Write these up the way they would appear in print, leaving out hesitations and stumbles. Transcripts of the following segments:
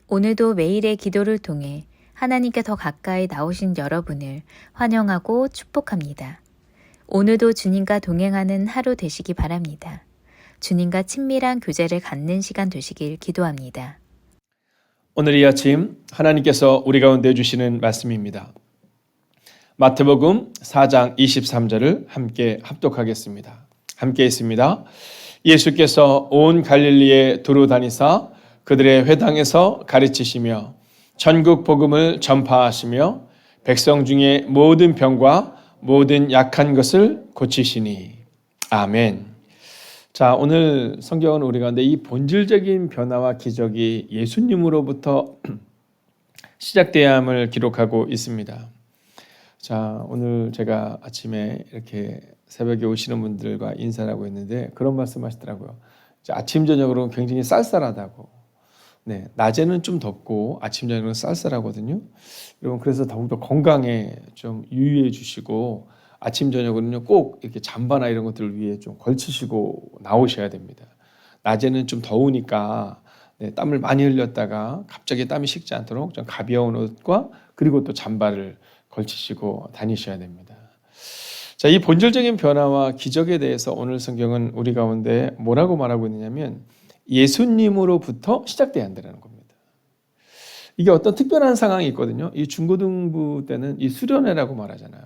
오늘도 매일의 기도를 통해 하나님께 더 가까이 나오신 여러분을 환영하고 축복합니다. 오늘도 주님과 동행하는 하루 되시기 바랍니다. 주님과 친밀한 교제를 갖는 시간 되시길 기도합니다. 오늘 이 아침 하나님께서 우리 가운데 주시는 말씀입니다. 마태복음 4장 23절을 함께 합독하겠습니다. 함께 있습니다. 예수께서 온 갈릴리에 두루 다니사 그들의 회당에서 가르치시며 전국 복음을 전파하시며 백성 중에 모든 병과 모든 약한 것을 고치시니. 아멘. 자, 오늘 성경은 우리 가운데 이 본질적인 변화와 기적이 예수님으로부터 시작돼야 함을 기록하고 있습니다. 자, 오늘 제가 아침에 이렇게 새벽에 오시는 분들과 인사를 하고 있는데 그런 말씀 하시더라고요. 아침 저녁으로 굉장히 쌀쌀하다고. 네, 낮에는 좀 덥고 아침 저녁은 쌀쌀하거든요. 여러분 그래서 더욱더 건강에 좀 유의해 주시고 아침 저녁으로는요 꼭 이렇게 잠바나 이런 것들을 위해 좀 걸치시고 나오셔야 됩니다. 낮에는 좀 더우니까 땀을 많이 흘렸다가 갑자기 땀이 식지 않도록 좀 가벼운 옷과 그리고 또 잠바를 걸치시고 다니셔야 됩니다. 자, 이 본질적인 변화와 기적에 대해서 오늘 성경은 우리 가운데 뭐라고 말하고 있느냐면 예수님으로부터 시작돼야 한다는 겁니다. 이게 어떤 특별한 상황이 있거든요. 이 중고등부 때는 이 수련회라고 말하잖아요.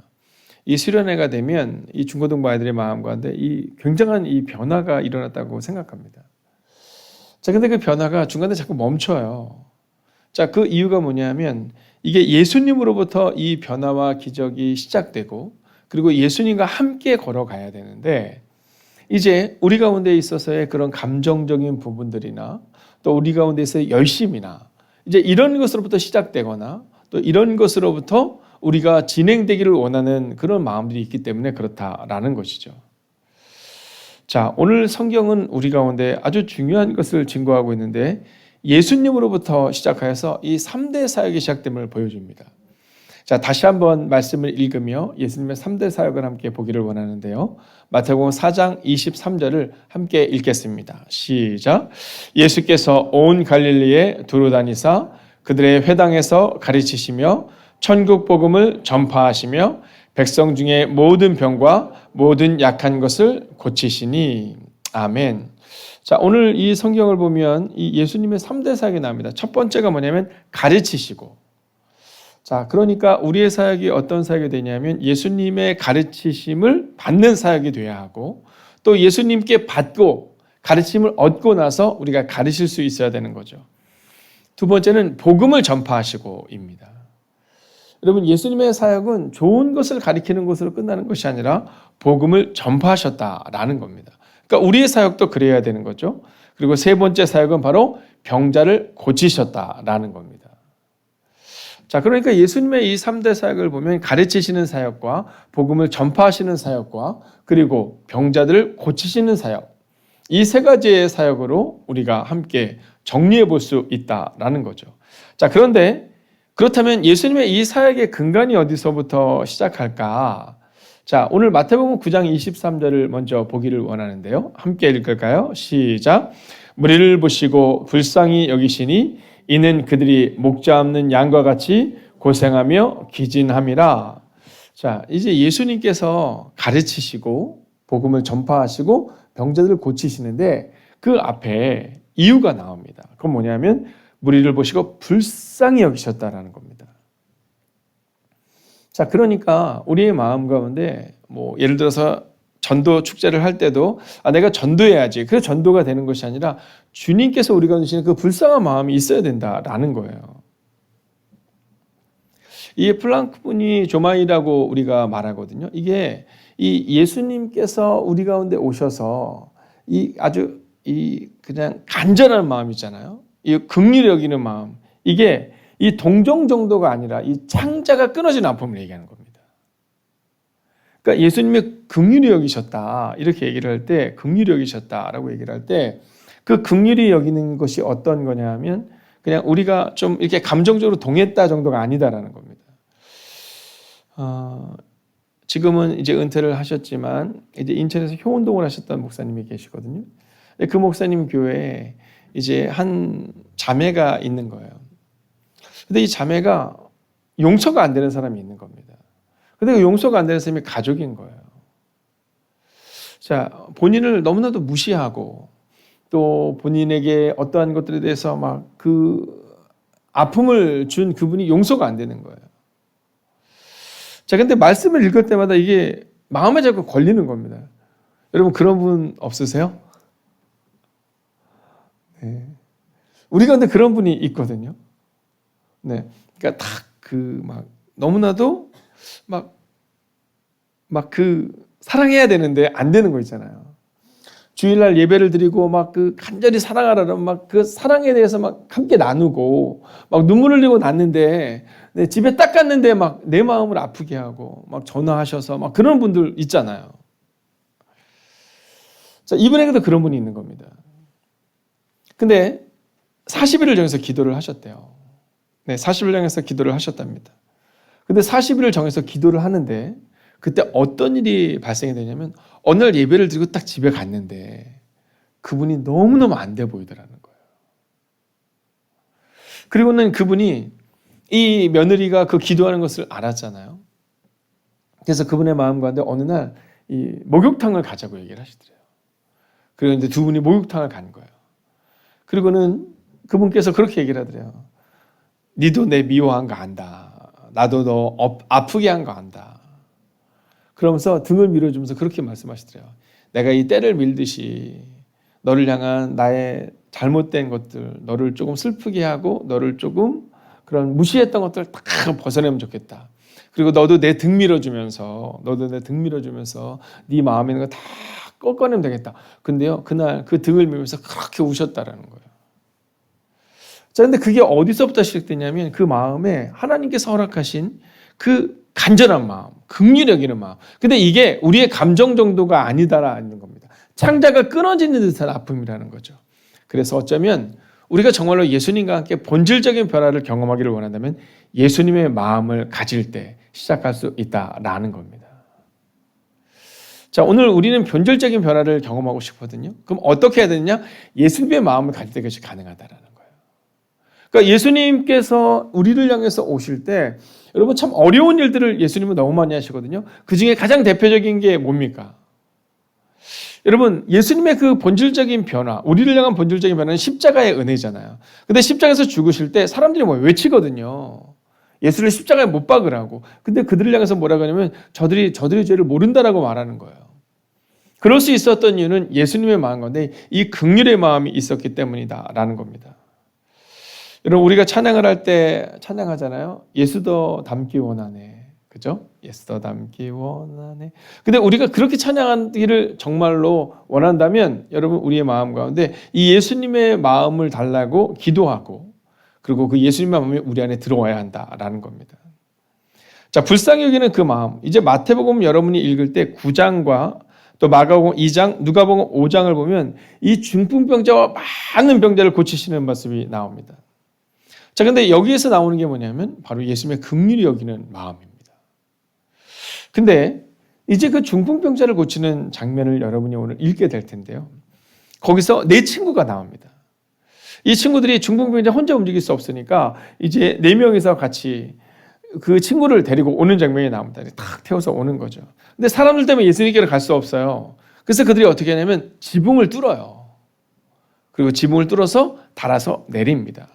이 수련회가 되면 이 중고등부 아이들의 마음 가운데 이 굉장한 이 변화가 일어났다고 생각합니다. 자, 근데 그 변화가 중간에 자꾸 멈춰요. 자, 그 이유가 뭐냐면 이게 예수님으로부터 이 변화와 기적이 시작되고 그리고 예수님과 함께 걸어가야 되는데 이제 우리 가운데 있어서의 그런 감정적인 부분들이나 또 우리 가운데 있어의 열심이나 이제 이런 것으로부터 시작되거나 또 이런 것으로부터 우리가 진행되기를 원하는 그런 마음들이 있기 때문에 그렇다라는 것이죠. 자, 오늘 성경은 우리 가운데 아주 중요한 것을 증거하고 있는데 예수님으로부터 시작하여서 이 3대 사역이 시작됨을 보여줍니다. 자, 다시 한번 말씀을 읽으며 예수님의 3대 사역을 함께 보기를 원하는데요. 마태복음 4장 23절을 함께 읽겠습니다. 시작. 예수께서 온 갈릴리에 두루 다니사 그들의 회당에서 가르치시며 천국 복음을 전파하시며 백성 중에 모든 병과 모든 약한 것을 고치시니. 아멘. 자, 오늘 이 성경을 보면 이 예수님의 3대 사역이 나옵니다. 첫 번째가 뭐냐면 가르치시고. 자, 그러니까 우리의 사역이 어떤 사역이 되냐면 예수님의 가르치심을 받는 사역이 돼야 하고 또 예수님께 받고 가르침을 얻고 나서 우리가 가르칠 수 있어야 되는 거죠. 두 번째는 복음을 전파하시고입니다. 여러분, 예수님의 사역은 좋은 것을 가리키는 것으로 끝나는 것이 아니라 복음을 전파하셨다라는 겁니다. 그러니까 우리의 사역도 그래야 되는 거죠. 그리고 세 번째 사역은 바로 병자를 고치셨다라는 겁니다. 자, 그러니까 예수님의 이 3대 사역을 보면 가르치시는 사역과 복음을 전파하시는 사역과 그리고 병자들을 고치시는 사역, 이 세 가지의 사역으로 우리가 함께 정리해 볼 수 있다라는 거죠. 자, 그런데 그렇다면 예수님의 이 사역의 근간이 어디서부터 시작할까? 자, 오늘 마태복음 9장 23절을 먼저 보기를 원하는데요. 함께 읽을까요? 시작. 무리를 보시고 불쌍히 여기시니 이는 그들이 목자 없는 양과 같이 고생하며 기진함이라. 자, 이제 예수님께서 가르치시고 복음을 전파하시고 병자들을 고치시는데 그 앞에 이유가 나옵니다. 그건 뭐냐면 무리를 보시고 불쌍히 여기셨다라는 겁니다. 자, 그러니까 우리의 마음 가운데 예를 들어서 전도 축제를 할 때도 내가 전도해야지. 그래서 전도가 되는 것이 아니라 주님께서 우리가 주시는 그 불쌍한 마음이 있어야 된다라는 거예요. 이게 플랑크 분이 조마이라고 우리가 말하거든요. 이게 이 예수님께서 우리 가운데 오셔서 이 아주 그냥 간절한 마음 있잖아요. 이 긍휼히 여기는 마음. 이게 이 동정 정도가 아니라 이 창자가 끊어진 아픔을 얘기하는 겁니다. 그러니까 예수님의 긍휼히 여기셨다 이렇게 얘기를 할 때 긍휼히 여기셨다라고 얘기를 할 때 그 긍휼히 여기는 것이 어떤 거냐면 그냥 우리가 좀 이렇게 감정적으로 동했다 정도가 아니다라는 겁니다. 지금은 이제 은퇴를 하셨지만 이제 인천에서 효운동을 하셨던 목사님이 계시거든요. 그 목사님 교회에 이제 한 자매가 있는 거예요. 근데 이 자매가 용서가 안 되는 사람이 있는 겁니다. 근데 그 용서가 안 되는 사람이 가족인 거예요. 자, 본인을 너무나도 무시하고 또 본인에게 어떠한 것들에 대해서 막 그 아픔을 준 그분이 용서가 안 되는 거예요. 자, 근데 말씀을 읽을 때마다 이게 마음에 자꾸 걸리는 겁니다. 여러분 그런 분 없으세요? 네. 우리가 근데 그런 분이 있거든요. 네. 그러니까 딱 그 막 너무나도 막 그 사랑해야 되는데 안 되는 거 있잖아요. 주일날 예배를 드리고 막 그 간절히 사랑하라는 막 그 사랑에 대해서 막 함께 나누고 막 눈물 흘리고 났는데 네, 집에 딱 갔는데 막 내 마음을 아프게 하고 막 전화하셔서 막 그런 분들 있잖아요. 자, 이분에게도 그런 분이 있는 겁니다. 근데 40일을 정해서 기도를 하셨대요. 네, 40일 정해서 기도를 하셨답니다. 근데 40일을 정해서 기도를 하는데 그때 어떤 일이 발생이 되냐면 어느 날 예배를 드리고 딱 집에 갔는데 그분이 너무너무 안 돼 보이더라는 거예요. 그리고는 그분이 이 며느리가 그 기도하는 것을 알았잖아요. 그래서 그분의 마음 가운데 어느 날 이 목욕탕을 가자고 얘기를 하시더래요. 그리고 이제 두 분이 목욕탕을 간 거예요. 그리고는 그분께서 그렇게 얘기를 하더래요. 니도 내 미워한 거 안다. 나도 너 아프게 한 거 안다. 그러면서 등을 밀어주면서 그렇게 말씀하시더래요. 내가 이 때를 밀듯이 너를 향한 나의 잘못된 것들, 너를 조금 슬프게 하고 너를 조금 그런 무시했던 것들을 다 벗어내면 좋겠다. 그리고 너도 내 등 밀어주면서 네 마음에 있는 거 다 꺾어내면 되겠다. 근데요, 그날 그 등을 밀면서 그렇게 우셨다라는 거예요. 자, 근데 그게 어디서부터 시작되냐면 그 마음에 하나님께서 허락하신 그 간절한 마음, 긍휼히 여기는 마음. 근데 이게 우리의 감정 정도가 아니다라는 겁니다. 창자가 끊어지는 듯한 아픔이라는 거죠. 그래서 어쩌면 우리가 정말로 예수님과 함께 본질적인 변화를 경험하기를 원한다면 예수님의 마음을 가질 때 시작할 수 있다라는 겁니다. 자, 오늘 우리는 본질적인 변화를 경험하고 싶거든요. 그럼 어떻게 해야 되느냐? 예수님의 마음을 가질 때 그것이 가능하다라는 거예요. 그러니까 예수님께서 우리를 향해서 오실 때 여러분 참 어려운 일들을 예수님은 너무 많이 하시거든요. 그 중에 가장 대표적인 게 뭡니까? 여러분 예수님의 그 본질적인 변화, 우리를 향한 본질적인 변화는 십자가의 은혜잖아요. 근데 십자가에서 죽으실 때 사람들이 뭐 외치거든요. 예수를 십자가에 못 박으라고. 근데 그들을 향해서 뭐라고 하냐면 저들이 죄를 모른다라고 말하는 거예요. 그럴 수 있었던 이유는 예수님의 마음 가운데 이 긍휼의 마음이 있었기 때문이다라는 겁니다. 여러분 우리가 찬양을 할 때 찬양하잖아요. 예수 더 닮기 원하네. 그죠? 예수 더 닮기 원하네. 근데 우리가 그렇게 찬양하기를 정말로 원한다면 여러분 우리의 마음 가운데 이 예수님의 마음을 달라고 기도하고 그리고 그 예수님의 마음이 우리 안에 들어와야 한다라는 겁니다. 자, 불쌍히 여기는 그 마음. 이제 마태복음 여러분이 읽을 때 9장과 또 마가복음 2장, 누가복음 5장을 보면 이 중풍병자와 많은 병자를 고치시는 모습이 나옵니다. 자, 근데 여기에서 나오는 게 뭐냐면 바로 예수님의 긍휼히 여기는 마음입니다. 근데 이제 그 중풍병자를 고치는 장면을 여러분이 오늘 읽게 될 텐데요. 거기서 네 친구가 나옵니다. 이 친구들이 중풍병자 혼자 움직일 수 없으니까 이제 네 명이서 같이 그 친구를 데리고 오는 장면이 나옵니다. 탁 태워서 오는 거죠. 근데 사람들 때문에 예수님께로 갈 수 없어요. 그래서 그들이 어떻게 하냐면 지붕을 뚫어요. 그리고 지붕을 뚫어서 달아서 내립니다.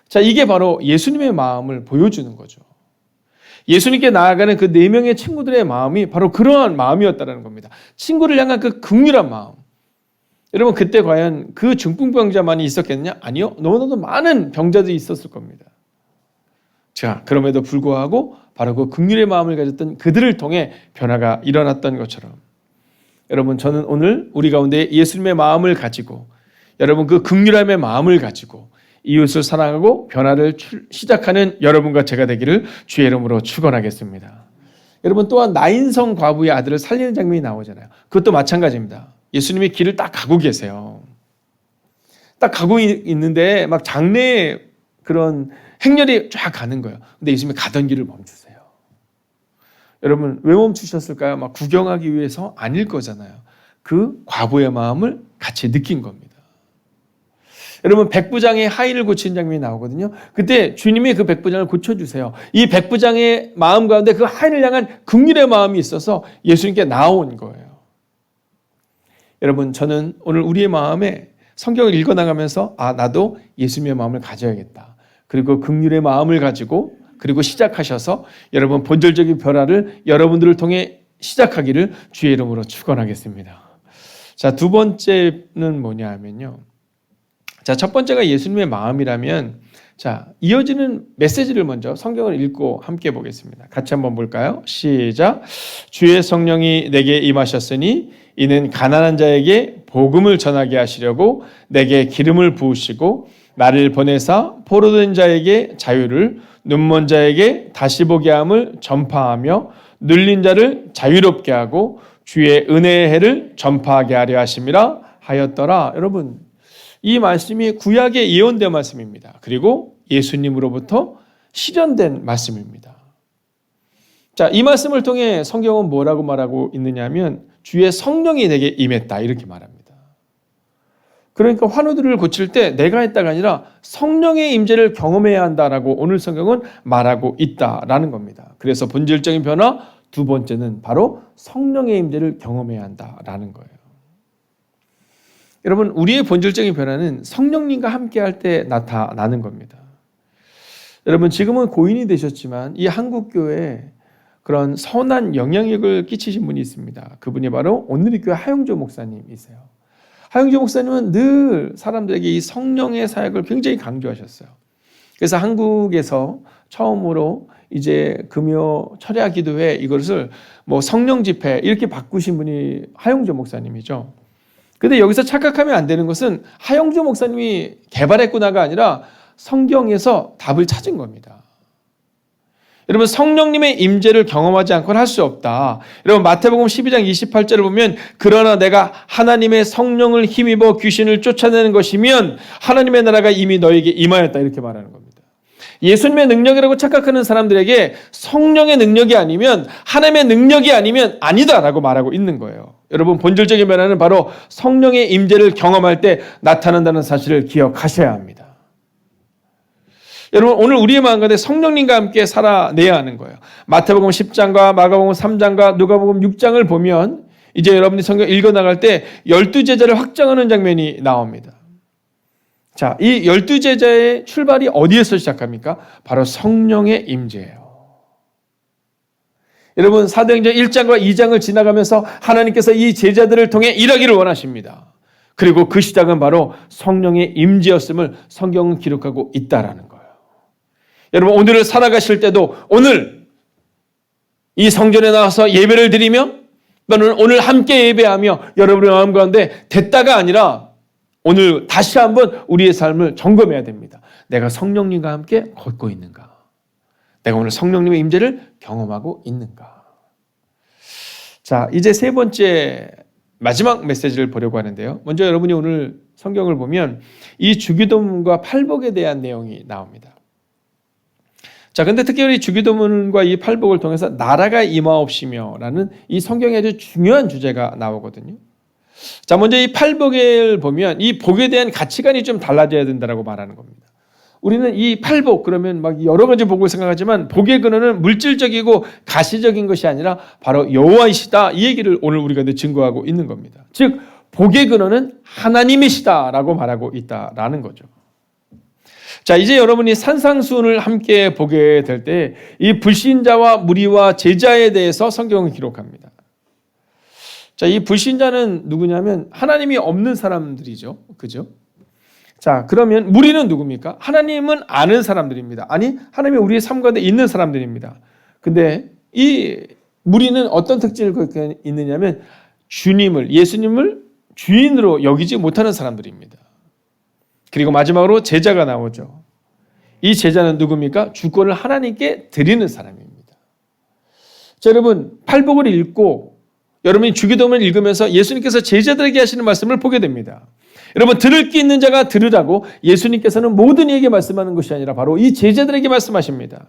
자, 이게 바로 예수님의 마음을 보여주는 거죠. 예수님께 나아가는 그 네 명의 친구들의 마음이 바로 그러한 마음이었다는 겁니다. 친구를 향한 그 긍휼한 마음. 여러분 그때 과연 그 중풍병자만이 있었겠느냐? 아니요. 너무나도 많은 병자들이 있었을 겁니다. 자, 그럼에도 불구하고 바로 그 긍휼의 마음을 가졌던 그들을 통해 변화가 일어났던 것처럼 여러분 저는 오늘 우리 가운데 예수님의 마음을 가지고 여러분 그 긍휼함의 마음을 가지고 이웃을 사랑하고 변화를 시작하는 여러분과 제가 되기를 주의 이름으로 축원하겠습니다. 여러분 또한 나인성 과부의 아들을 살리는 장면이 나오잖아요. 그것도 마찬가지입니다. 예수님이 길을 딱 가고 계세요. 딱 가고 있는데 막 장래에 그런 행렬이 쫙 가는 거예요. 근데 예수님이 가던 길을 멈추세요. 여러분 왜 멈추셨을까요? 막 구경하기 위해서 아닐 거잖아요. 그 과부의 마음을 같이 느낀 겁니다. 여러분 백부장의 하의를 고친 장면이 나오거든요. 그때 주님이 그 백부장을 고쳐주세요. 이 백부장의 마음 가운데 그 하의를 향한 긍휼의 마음이 있어서 예수님께 나온 거예요. 여러분 저는 오늘 우리의 마음에 성경을 읽어나가면서 나도 예수님의 마음을 가져야겠다. 그리고 긍휼의 마음을 가지고 그리고 시작하셔서 여러분 본질적인 변화를 여러분들을 통해 시작하기를 주의 이름으로 축원하겠습니다. 자, 두 번째는 뭐냐 하면요. 자, 첫 번째가 예수님의 마음이라면 자, 이어지는 메시지를 먼저 성경을 읽고 함께 보겠습니다. 같이 한번 볼까요? 시작. 주의 성령이 내게 임하셨으니 이는 가난한 자에게 복음을 전하게 하시려고 내게 기름을 부으시고 나를 보내사 포로된 자에게 자유를 눈먼 자에게 다시 보게 함을 전파하며 눌린 자를 자유롭게 하고 주의 은혜의 해를 전파하게 하려 하심이라 하였더라. 여러분 이 말씀이 구약의 예언된 말씀입니다. 그리고 예수님으로부터 실현된 말씀입니다. 자, 이 말씀을 통해 성경은 뭐라고 말하고 있느냐면 주의 성령이 내게 임했다 이렇게 말합니다. 그러니까 환우들을 고칠 때 내가 했다가 아니라 성령의 임재를 경험해야 한다라고 오늘 성경은 말하고 있다라는 겁니다. 그래서 본질적인 변화 두 번째는 바로 성령의 임재를 경험해야 한다라는 거예요. 여러분 우리의 본질적인 변화는 성령님과 함께 할 때 나타나는 겁니다. 여러분 지금은 고인이 되셨지만 이 한국교회에 그런 선한 영향력을 끼치신 분이 있습니다. 그분이 바로 오늘의 교회 하영조 목사님이세요. 하영조 목사님은 늘 사람들에게 이 성령의 사역을 굉장히 강조하셨어요. 그래서 한국에서 처음으로 이제 금요 철야 기도회 이것을 뭐 성령 집회 이렇게 바꾸신 분이 하영조 목사님이죠. 근데 여기서 착각하면 안 되는 것은 하영조 목사님이 개발했구나가 아니라 성경에서 답을 찾은 겁니다. 여러분 성령님의 임재를 경험하지 않고는 할 수 없다. 여러분 마태복음 12장 28절을 보면 그러나 내가 하나님의 성령을 힘입어 귀신을 쫓아내는 것이면 하나님의 나라가 이미 너에게 임하였다 이렇게 말하는 겁니다. 예수님의 능력이라고 착각하는 사람들에게 성령의 능력이 아니면 하나님의 능력이 아니면 아니다라고 말하고 있는 거예요. 여러분 본질적인 변화는 바로 성령의 임재를 경험할 때 나타난다는 사실을 기억하셔야 합니다. 여러분 오늘 우리의 마음 가운데 성령님과 함께 살아내야 하는 거예요. 마태복음 10장과 마가복음 3장과 누가복음 6장을 보면 이제 여러분이 성경 읽어나갈 때 12제자를 확정하는 장면이 나옵니다. 자, 이 12제자의 출발이 어디에서 시작합니까? 바로 성령의 임재예요. 여러분 사도행전 1장과 2장을 지나가면서 하나님께서 이 제자들을 통해 일하기를 원하십니다. 그리고 그 시작은 바로 성령의 임재였음을 성경은 기록하고 있다라는 거예요. 여러분 오늘을 살아가실 때도 오늘 이 성전에 나와서 예배를 드리며 또는 오늘 함께 예배하며 여러분의 마음 가운데 됐다가 아니라 오늘 다시 한번 우리의 삶을 점검해야 됩니다. 내가 성령님과 함께 걷고 있는가? 내가 오늘 성령님의 임재를 경험하고 있는가? 자, 이제 세 번째 마지막 메시지를 보려고 하는데요. 먼저 여러분이 오늘 성경을 보면 이 주기도문과 팔복에 대한 내용이 나옵니다. 자, 근데 특별히 주기도문과 이 팔복을 통해서 나라가 임하옵시며라는 이 성경의 아주 중요한 주제가 나오거든요. 자, 먼저 이 팔복을 보면 이 복에 대한 가치관이 좀 달라져야 된다고 말하는 겁니다. 우리는 이 팔복 그러면 막 여러 가지 복을 생각하지만 복의 근원은 물질적이고 가시적인 것이 아니라 바로 여호와이시다 이 얘기를 오늘 우리가 증거하고 있는 겁니다. 즉 복의 근원은 하나님이시다라고 말하고 있다라는 거죠. 자, 이제 여러분이 산상수훈을 함께 보게 될 때 이 불신자와 무리와 제자에 대해서 성경은 기록합니다. 자, 이 불신자는 누구냐면 하나님이 없는 사람들이죠. 그죠? 자, 그러면 무리는 누굽니까? 하나님은 아는 사람들입니다. 아니, 하나님이 우리의 삶 가운데 있는 사람들입니다. 근데 이 무리는 어떤 특징을 갖고 있느냐면 주님을, 예수님을 주인으로 여기지 못하는 사람들입니다. 그리고 마지막으로 제자가 나오죠. 이 제자는 누굽니까? 주권을 하나님께 드리는 사람입니다. 자, 여러분 팔복을 읽고 여러분이 주기도문을 읽으면서 예수님께서 제자들에게 하시는 말씀을 보게 됩니다. 여러분 들을 게 있는 자가 들으라고 예수님께서는 모든 이에게 말씀하는 것이 아니라 바로 이 제자들에게 말씀하십니다.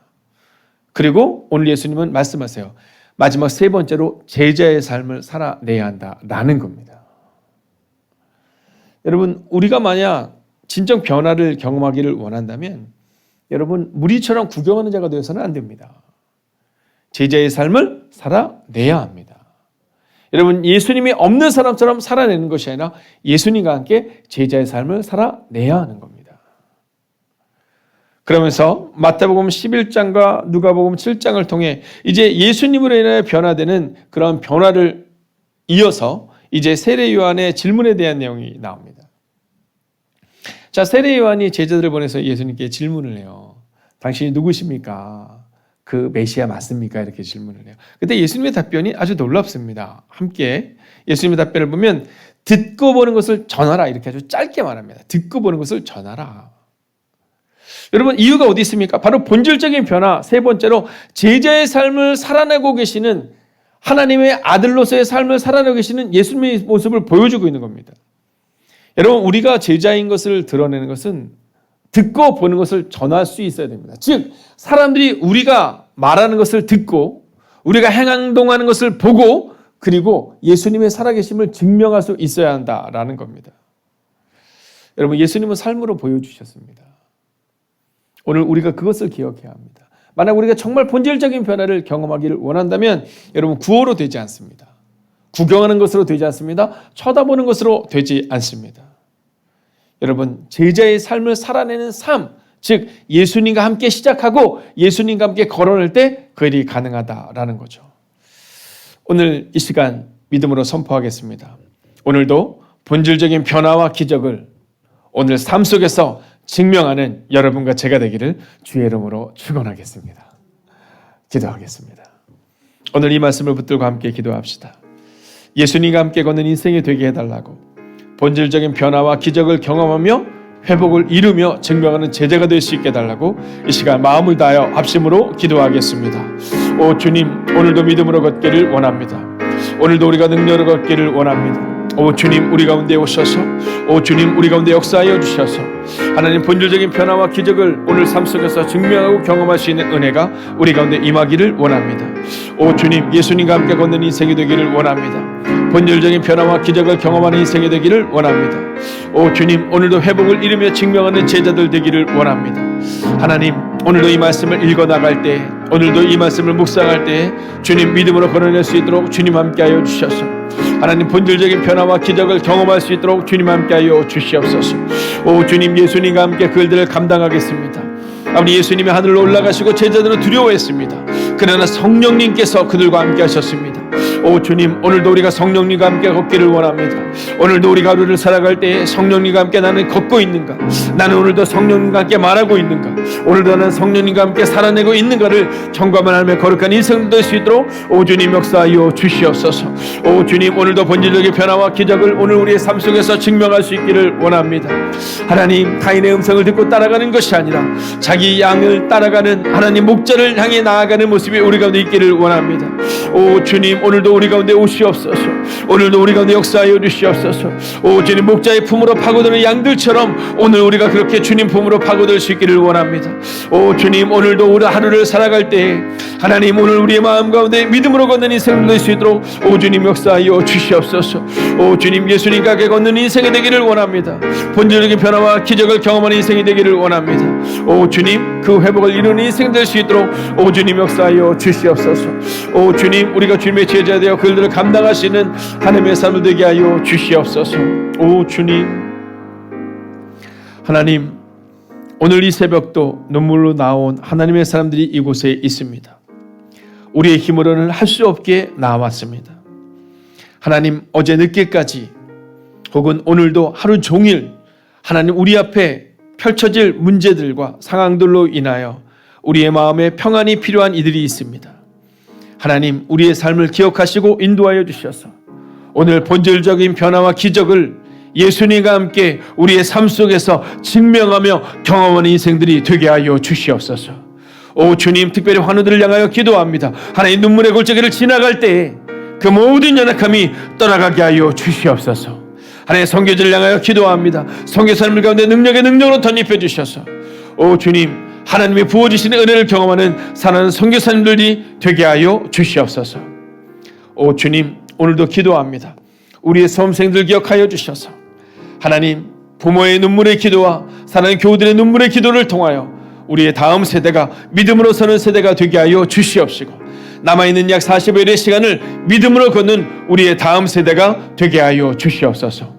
그리고 오늘 예수님은 말씀하세요. 마지막 세 번째로 제자의 삶을 살아내야 한다라는 겁니다. 여러분 우리가 만약 진정 변화를 경험하기를 원한다면 여러분 무리처럼 구경하는 자가 되어서는 안 됩니다. 제자의 삶을 살아내야 합니다. 여러분 예수님이 없는 사람처럼 살아내는 것이 아니라 예수님과 함께 제자의 삶을 살아내야 하는 겁니다. 그러면서 마태복음 11장과 누가복음 7장을 통해 이제 예수님으로 인하여 변화되는 그런 변화를 이어서 이제 세례 요한의 질문에 대한 내용이 나옵니다. 자, 세례 요한이 제자들을 보내서 예수님께 질문을 해요. 당신이 누구십니까? 그 메시아 맞습니까? 이렇게 질문을 해요. 그때 예수님의 답변이 아주 놀랍습니다. 함께 예수님의 답변을 보면 듣고 보는 것을 전하라 이렇게 아주 짧게 말합니다. 듣고 보는 것을 전하라. 여러분 이유가 어디 있습니까? 바로 본질적인 변화. 세 번째로 제자의 삶을 살아내고 계시는 하나님의 아들로서의 삶을 살아내고 계시는 예수님의 모습을 보여주고 있는 겁니다. 여러분 우리가 제자인 것을 드러내는 것은 듣고 보는 것을 전할 수 있어야 됩니다. 즉 사람들이 우리가 말하는 것을 듣고 우리가 행동하는 것을 보고 그리고 예수님의 살아계심을 증명할 수 있어야 한다라는 겁니다. 여러분 예수님은 삶으로 보여주셨습니다. 오늘 우리가 그것을 기억해야 합니다. 만약 우리가 정말 본질적인 변화를 경험하기를 원한다면 여러분 구호로 되지 않습니다. 구경하는 것으로 되지 않습니다. 쳐다보는 것으로 되지 않습니다. 여러분 제자의 삶을 살아내는 삶, 즉 예수님과 함께 시작하고 예수님과 함께 걸어낼 때 그 일이 가능하다라는 거죠. 오늘 이 시간 믿음으로 선포하겠습니다. 오늘도 본질적인 변화와 기적을 오늘 삶 속에서 증명하는 여러분과 제가 되기를 주의 이름으로 축원하겠습니다. 기도하겠습니다. 오늘 이 말씀을 붙들고 함께 기도합시다. 예수님과 함께 걷는 인생이 되게 해달라고 본질적인 변화와 기적을 경험하며 회복을 이루며 증명하는 제자가 될 수 있게 해달라고 이 시간 마음을 다하여 합심으로 기도하겠습니다. 오 주님 오늘도 믿음으로 걷기를 원합니다. 오늘도 우리가 능력으로 걷기를 원합니다. 오 주님 우리 가운데 오셔서 오 주님 우리 가운데 역사하여 주셔서 하나님 본질적인 변화와 기적을 오늘 삶 속에서 증명하고 경험할 수 있는 은혜가 우리 가운데 임하기를 원합니다. 오 주님 예수님과 함께 걷는 인생이 되기를 원합니다. 본질적인 변화와 기적을 경험하는 인생이 되기를 원합니다. 오 주님 오늘도 회복을 이루며 증명하는 제자들 되기를 원합니다. 하나님 오늘도 이 말씀을 읽어나갈 때 오늘도 이 말씀을 묵상할 때 주님 믿음으로 걸어낼 수 있도록 주님 함께하여 주셔서 하나님 본질적인 변화와 기적을 경험할 수 있도록 주님 함께하여 주시옵소서. 오 주님 예수님과 함께 그 일들을 감당하겠습니다. 아버지 예수님이 하늘로 올라가시고 제자들은 두려워했습니다. 그러나 성령님께서 그들과 함께 하셨습니다. 오 주님 오늘도 우리가 성령님과 함께 걷기를 원합니다. 오늘도 우리가 하루를 살아갈 때 성령님과 함께 나는 걷고 있는가, 나는 오늘도 성령님과 함께 말하고 있는가, 오늘도 나는 성령님과 함께 살아내고 있는가를 점검을 하며 거룩한 인생 될 수 있도록 오 주님 역사하여 주시옵소서. 오 주님 오늘도 본질적인 변화와 기적을 오늘 우리의 삶 속에서 증명할 수 있기를 원합니다. 하나님 타인의 음성을 듣고 따라가는 것이 아니라 자기 양을 따라가는 하나님 목자를 향해 나아가는 모습이 우리 가운데 있기를 원합니다. 오 주님 오늘도 우리 가운데 오시옵소서. 오늘도 우리 가운데 역사하여 주시옵소서. 오 주님 목자의 품으로 파고드는 양들처럼 오늘 우리가 그렇게 주님 품으로 파고들 수 있기를 원합니다. 오 주님 오늘도 우리 하루를 살아갈 때 하나님 오늘 우리의 마음 가운데 믿음으로 걷는 인생을 될 수 있도록 오 주님 역사하여 주시옵소서. 오 주님 예수님과 함께 걷는 인생이 되기를 원합니다. 본질적인 변화와 기적을 경험하는 인생이 되기를 원합니다. 오 주님 그 회복을 이루는 인생 될 수 있도록 오 주님 역사하여 주시옵소서. 오 주님 우리가 주님의 제자 되어 그 일들을 감당하시는 하나님의 삶을 되게 하여 주시옵소서. 오 주님 하나님 오늘 이 새벽도 눈물로 나온 하나님의 사람들이 이곳에 있습니다. 우리의 힘으로는 할 수 없게 나왔습니다. 하나님 어제 늦게까지 혹은 오늘도 하루 종일 하나님 우리 앞에 펼쳐질 문제들과 상황들로 인하여 우리의 마음에 평안이 필요한 이들이 있습니다. 하나님 우리의 삶을 기억하시고 인도하여 주셔서 오늘 본질적인 변화와 기적을 예수님과 함께 우리의 삶 속에서 증명하며 경험하는 인생들이 되게 하여 주시옵소서. 오 주님 특별히 환우들을 향하여 기도합니다. 하나님 눈물의 골짜기를 지나갈 때에 그 모든 연약함이 떠나가게 하여 주시옵소서. 하나님 선교지를 향하여 기도합니다. 선교 삶을 가운데 능력의 능력으로 덧입혀 주셔서 오 주님 하나님의 부어주시는 은혜를 경험하는 사랑하는 선교사님들이 되게 하여 주시옵소서. 오 주님 오늘도 기도합니다. 우리의 수험생들 기억하여 주셔서 하나님 부모의 눈물의 기도와 사랑하는 교우들의 눈물의 기도를 통하여 우리의 다음 세대가 믿음으로 서는 세대가 되게 하여 주시옵시고, 남아있는 약 40여일의 시간을 믿음으로 걷는 우리의 다음 세대가 되게 하여 주시옵소서.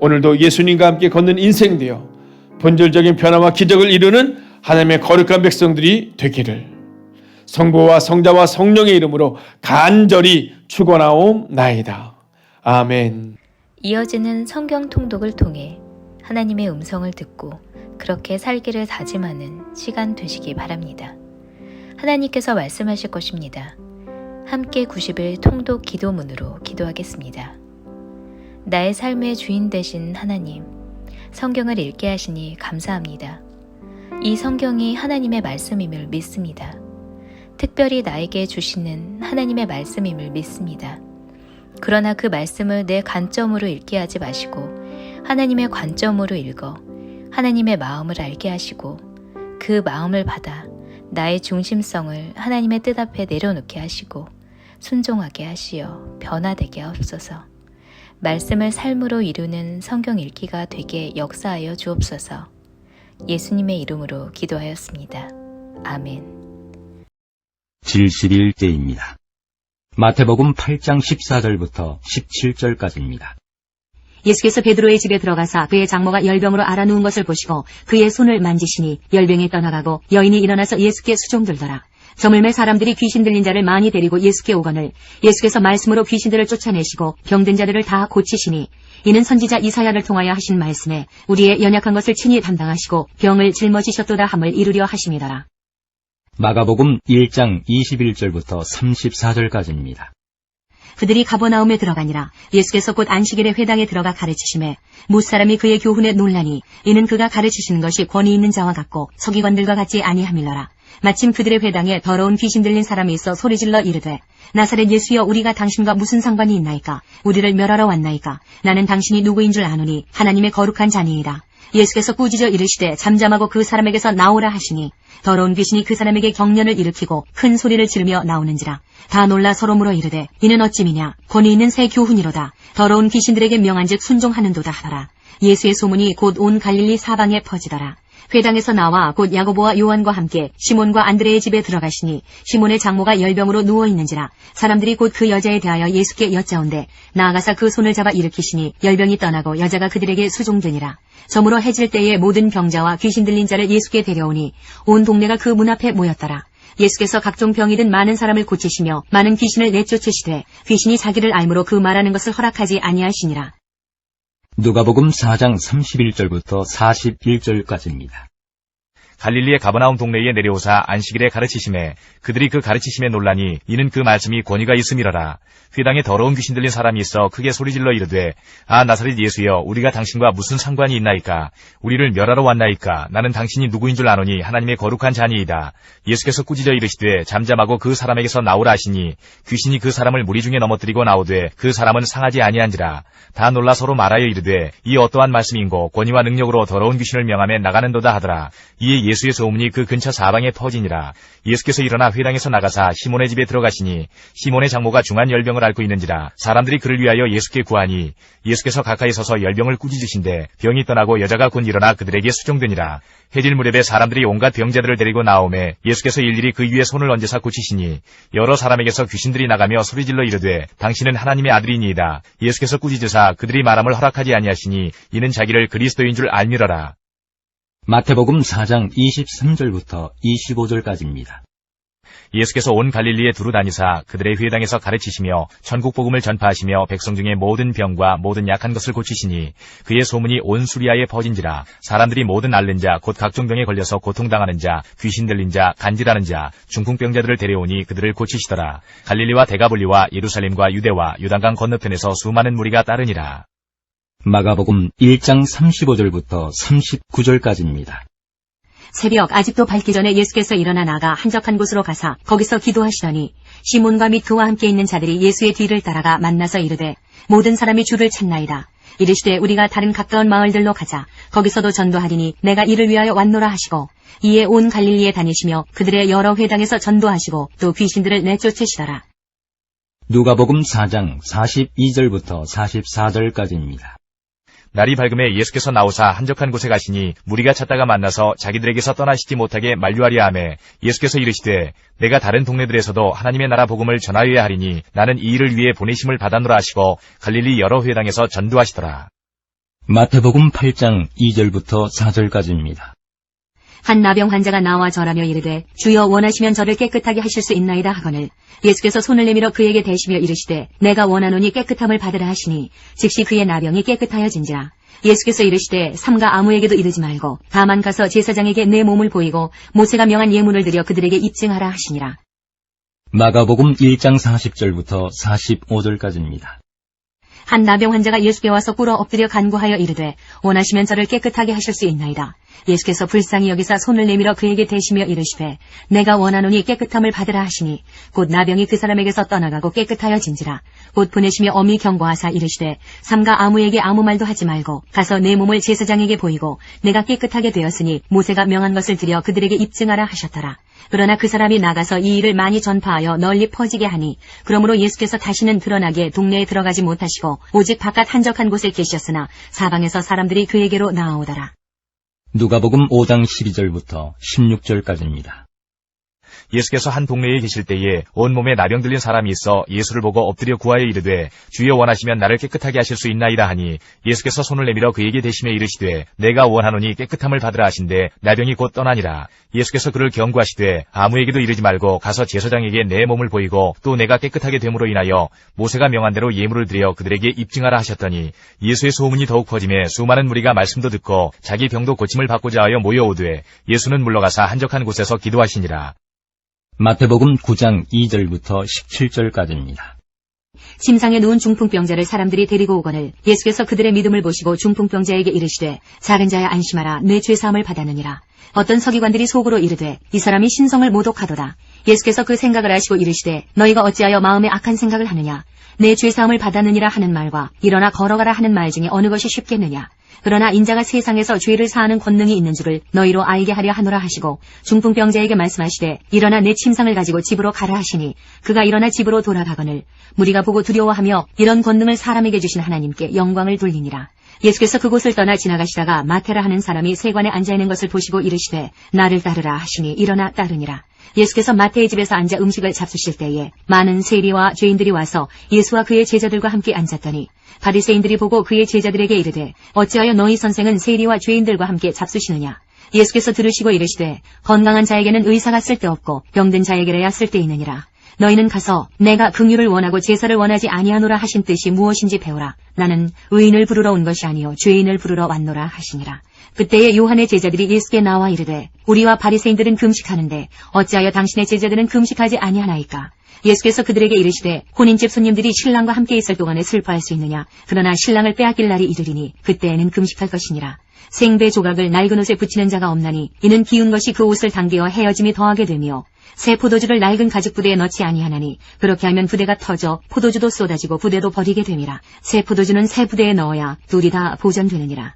오늘도 예수님과 함께 걷는 인생 되어 본질적인 변화와 기적을 이루는 하나님의 거룩한 백성들이 되기를 성부와 성자와 성령의 이름으로 간절히 축원하옵나이다. 아멘. 이어지는 성경 통독을 통해 하나님의 음성을 듣고 그렇게 살기를 다짐하는 시간 되시기 바랍니다. 하나님께서 말씀하실 것입니다. 함께 90일 통독 기도문으로 기도하겠습니다. 나의 삶의 주인 되신 하나님, 성경을 읽게 하시니 감사합니다. 이 성경이 하나님의 말씀임을 믿습니다. 특별히 나에게 주시는 하나님의 말씀임을 믿습니다. 그러나 그 말씀을 내 관점으로 읽게 하지 마시고 하나님의 관점으로 읽어 하나님의 마음을 알게 하시고 그 마음을 받아 나의 중심성을 하나님의 뜻 앞에 내려놓게 하시고 순종하게 하시어 변화되게 하옵소서. 말씀을 삶으로 이루는 성경 읽기가 되게 역사하여 주옵소서. 예수님의 이름으로 기도하였습니다. 아멘. 71대입니다. 마태복음 8장 14절부터 17절까지입니다. 예수께서 베드로의 집에 들어가사 그의 장모가 열병으로 앓아누운 것을 보시고 그의 손을 만지시니 열병이 떠나가고 여인이 일어나서 예수께 수종들더라. 저물매 사람들이 귀신 들린 자를 많이 데리고 예수께 오거늘 예수께서 말씀으로 귀신들을 쫓아내시고 병든 자들을 다 고치시니 이는 선지자 이사야를 통하여 하신 말씀에 우리의 연약한 것을 친히 담당하시고 병을 짊어지셨도다 함을 이루려 하심이더라. 마가복음 1장 21절부터 34절까지입니다. 그들이 가버나움에 들어가니라. 예수께서 곧 안식일에 회당에 들어가 가르치심에 무사람이 그의 교훈에 놀라니 이는 그가 가르치시는 것이 권위 있는 자와 같고 서기관들과 같지 아니함일러라. 마침 그들의 회당에 더러운 귀신 들린 사람이 있어 소리질러 이르되 나사렛 예수여, 우리가 당신과 무슨 상관이 있나이까? 우리를 멸하러 왔나이까? 나는 당신이 누구인 줄 아노니 하나님의 거룩한 자니이다. 예수께서 꾸짖어 이르시되 잠잠하고 그 사람에게서 나오라 하시니 더러운 귀신이 그 사람에게 경련을 일으키고 큰 소리를 지르며 나오는지라. 다 놀라 서로 물어 이르되 이는 어찌미냐? 권위 있는 새 교훈이로다. 더러운 귀신들에게 명한즉 순종하는도다 하더라. 예수의 소문이 곧 온 갈릴리 사방에 퍼지더라. 회당에서 나와 곧 야고보와 요한과 함께 시몬과 안드레의 집에 들어가시니 시몬의 장모가 열병으로 누워있는지라. 사람들이 곧 그 여자에 대하여 예수께 여짜온대 나아가사 그 손을 잡아 일으키시니 열병이 떠나고 여자가 그들에게 수종되니라. 저물어 해질 때에 모든 병자와 귀신 들린 자를 예수께 데려오니 온 동네가 그 문 앞에 모였더라. 예수께서 각종 병이 든 많은 사람을 고치시며 많은 귀신을 내쫓으시되 귀신이 자기를 알므로 그 말하는 것을 허락하지 아니하시니라. 누가복음 4장 31절부터 41절까지입니다. 갈릴리의 가버나움 동네에 내려오사 안식일에 가르치심에 그들이 그 가르치심에 놀라니 이는 그 말씀이 권위가 있음이라라. 회당에 더러운 귀신 들린 사람이 있어 크게 소리질러 이르되 아 나사렛 예수여, 우리가 당신과 무슨 상관이 있나이까? 우리를 멸하러 왔나이까? 나는 당신이 누구인 줄 아노니 하나님의 거룩한 자니이다. 예수께서 꾸짖어 이르시되 잠잠하고 그 사람에게서 나오라 하시니 귀신이 그 사람을 무리 중에 넘어뜨리고 나오되 그 사람은 상하지 아니한지라. 다 놀라 서로 말하여 이르되 이 어떠한 말씀인고 권위와 능력으로 더러운 귀신을 명함에 나가는도다 하더라. 이에 예수의 소문이 그 근처 사방에 퍼지니라. 예수께서 일어나 회당에서 나가사 시몬의 집에 들어가시니 시몬의 장모가 중한 열병을 앓고 있는지라. 사람들이 그를 위하여 예수께 구하니 예수께서 가까이 서서 열병을 꾸짖으신데 병이 떠나고 여자가 곧 일어나 그들에게 수종되니라. 해질 무렵에 사람들이 온갖 병자들을 데리고 나오매 예수께서 일일이 그 위에 손을 얹으사 고치시니 여러 사람에게서 귀신들이 나가며 소리질러 이르되 당신은 하나님의 아들이니이다. 예수께서 꾸짖으사 그들이 말함을 허락하지 아니하시니 이는 자기를 그리스도인 줄 알미러라. 마태복음 4장 23절부터 25절까지입니다. 예수께서 온 갈릴리에 두루 다니사 그들의 회당에서 가르치시며 천국 복음을 전파하시며 백성 중에 모든 병과 모든 약한 것을 고치시니 그의 소문이 온 수리아에 퍼진지라. 사람들이 모든 앓는 자 곧 각종 병에 걸려서 고통당하는 자, 귀신 들린 자, 간질하는 자, 중풍병자들을 데려오니 그들을 고치시더라. 갈릴리와 데가볼리와 예루살렘과 유대와 요단강 건너편에서 수많은 무리가 따르니라. 마가복음 1장 35절부터 39절까지입니다. 새벽 아직도 밝기 전에 예수께서 일어나 나가 한적한 곳으로 가사 거기서 기도하시더니 시몬과 및 그와 함께 있는 자들이 예수의 뒤를 따라가 만나서 이르되 모든 사람이 주를 찾나이다. 이르시되 우리가 다른 가까운 마을들로 가자. 거기서도 전도하리니 내가 이를 위하여 왔노라 하시고 이에 온 갈릴리에 다니시며 그들의 여러 회당에서 전도하시고 또 귀신들을 내쫓으시더라. 누가복음 4장 42절부터 44절까지입니다. 날이 밝음에 예수께서 나오사 한적한 곳에 가시니 무리가 찾다가 만나서 자기들에게서 떠나시지 못하게 만류하려 하매 예수께서 이르시되 내가 다른 동네들에서도 하나님의 나라 복음을 전하여야 하리니 나는 이 일을 위해 보내심을 받았노라 하시고 갈릴리 여러 회당에서 전도하시더라. 마태복음 8장 2절부터 4절까지입니다. 한 나병 환자가 나와 절하며 이르되 주여 원하시면 저를 깨끗하게 하실 수 있나이다 하거늘 예수께서 손을 내밀어 그에게 대시며 이르시되 내가 원하노니 깨끗함을 받으라 하시니 즉시 그의 나병이 깨끗하여진지라. 예수께서 이르시되 삼가 아무에게도 이르지 말고 다만 가서 제사장에게 내 몸을 보이고 모세가 명한 예물을 드려 그들에게 입증하라 하시니라. 마가복음 1장 40절부터 45절까지입니다. 한 나병 환자가 예수께 와서 꿇어 엎드려 간구하여 이르되 원하시면 저를 깨끗하게 하실 수 있나이다. 예수께서 불쌍히 여기사 손을 내밀어 그에게 대시며 이르시되 내가 원하노니 깨끗함을 받으라 하시니 곧 나병이 그 사람에게서 떠나가고 깨끗하여진지라. 곧 보내시며 엄히 경고하사 이르시되 삼가 아무에게 아무 말도 하지 말고 가서 내 몸을 제사장에게 보이고 내가 깨끗하게 되었으니 모세가 명한 것을 드려 그들에게 입증하라 하셨더라. 그러나 그 사람이 나가서 이 일을 많이 전파하여 널리 퍼지게 하니 그러므로 예수께서 다시는 드러나게 동네에 들어가지 못하시고 오직 바깥 한적한 곳에 계셨으나 사방에서 사람들이 그에게로 나아오더라. 누가복음 5장 12절부터 16절까지입니다. 예수께서 한 동네에 계실 때에 온몸에 나병 들린 사람이 있어 예수를 보고 엎드려 구하여 이르되 주여 원하시면 나를 깨끗하게 하실 수 있나이다 하니 예수께서 손을 내밀어 그에게 대시며 이르시되 내가 원하노니 깨끗함을 받으라 하신대 나병이 곧 떠나니라. 예수께서 그를 경고하시되 아무에게도 이르지 말고 가서 제사장에게 내 몸을 보이고 또 내가 깨끗하게 됨으로 인하여 모세가 명한 대로 예물을 드려 그들에게 입증하라 하셨더니 예수의 소문이 더욱 퍼지매 수많은 무리가 말씀도 듣고 자기 병도 고침을 받고자 하여 모여오되 예수는 물러가사 한적한 곳에서 기도하시니라. 마태복음 9장 2절부터 17절까지입니다. 침상에 누운 중풍병자를 사람들이 데리고 오거늘 예수께서 그들의 믿음을 보시고 중풍병자에게 이르시되 작은 자야 안심하라 내 죄사함을 받았느니라. 어떤 서기관들이 속으로 이르되 이 사람이 신성을 모독하도다. 예수께서 그 생각을 아시고 이르시되 너희가 어찌하여 마음에 악한 생각을 하느냐. 내 죄사함을 받았느니라 하는 말과 일어나 걸어가라 하는 말 중에 어느 것이 쉽겠느냐. 그러나 인자가 세상에서 죄를 사하는 권능이 있는 줄을 너희로 알게 하려 하노라 하시고 중풍병자에게 말씀하시되 일어나 내 침상을 가지고 집으로 가라 하시니 그가 일어나 집으로 돌아가거늘 무리가 보고 두려워하며 이런 권능을 사람에게 주신 하나님께 영광을 돌리니라. 예수께서 그곳을 떠나 지나가시다가 마태라 하는 사람이 세관에 앉아있는 것을 보시고 이르시되 나를 따르라 하시니 일어나 따르니라. 예수께서 마태의 집에서 앉아 음식을 잡수실 때에 많은 세리와 죄인들이 와서 예수와 그의 제자들과 함께 앉았더니 바리새인들이 보고 그의 제자들에게 이르되 어찌하여 너희 선생은 세리와 죄인들과 함께 잡수시느냐. 예수께서 들으시고 이르시되 건강한 자에게는 의사가 쓸데없고 병든 자에게라야 쓸데있느니라. 너희는 가서 내가 긍휼을 원하고 제사를 원하지 아니하노라 하신 뜻이 무엇인지 배우라. 나는 의인을 부르러 온 것이 아니요 죄인을 부르러 왔노라 하시니라. 그때에 요한의 제자들이 예수께 나와 이르되 우리와 바리새인들은 금식하는데 어찌하여 당신의 제자들은 금식하지 아니하나이까. 예수께서 그들에게 이르시되 혼인집 손님들이 신랑과 함께 있을 동안에 슬퍼할 수 있느냐. 그러나 신랑을 빼앗길 날이 이르리니 그때에는 금식할 것이니라. 생배 조각을 낡은 옷에 붙이는 자가 없나니 이는 기운 것이 그 옷을 당기어 헤어짐이 더하게 되며 새 포도주를 낡은 가죽 부대에 넣지 아니하나니 그렇게 하면 부대가 터져 포도주도 쏟아지고 부대도 버리게 됨이라. 새 포도주는 새 부대에 넣어야 둘이 다 보존되느니라.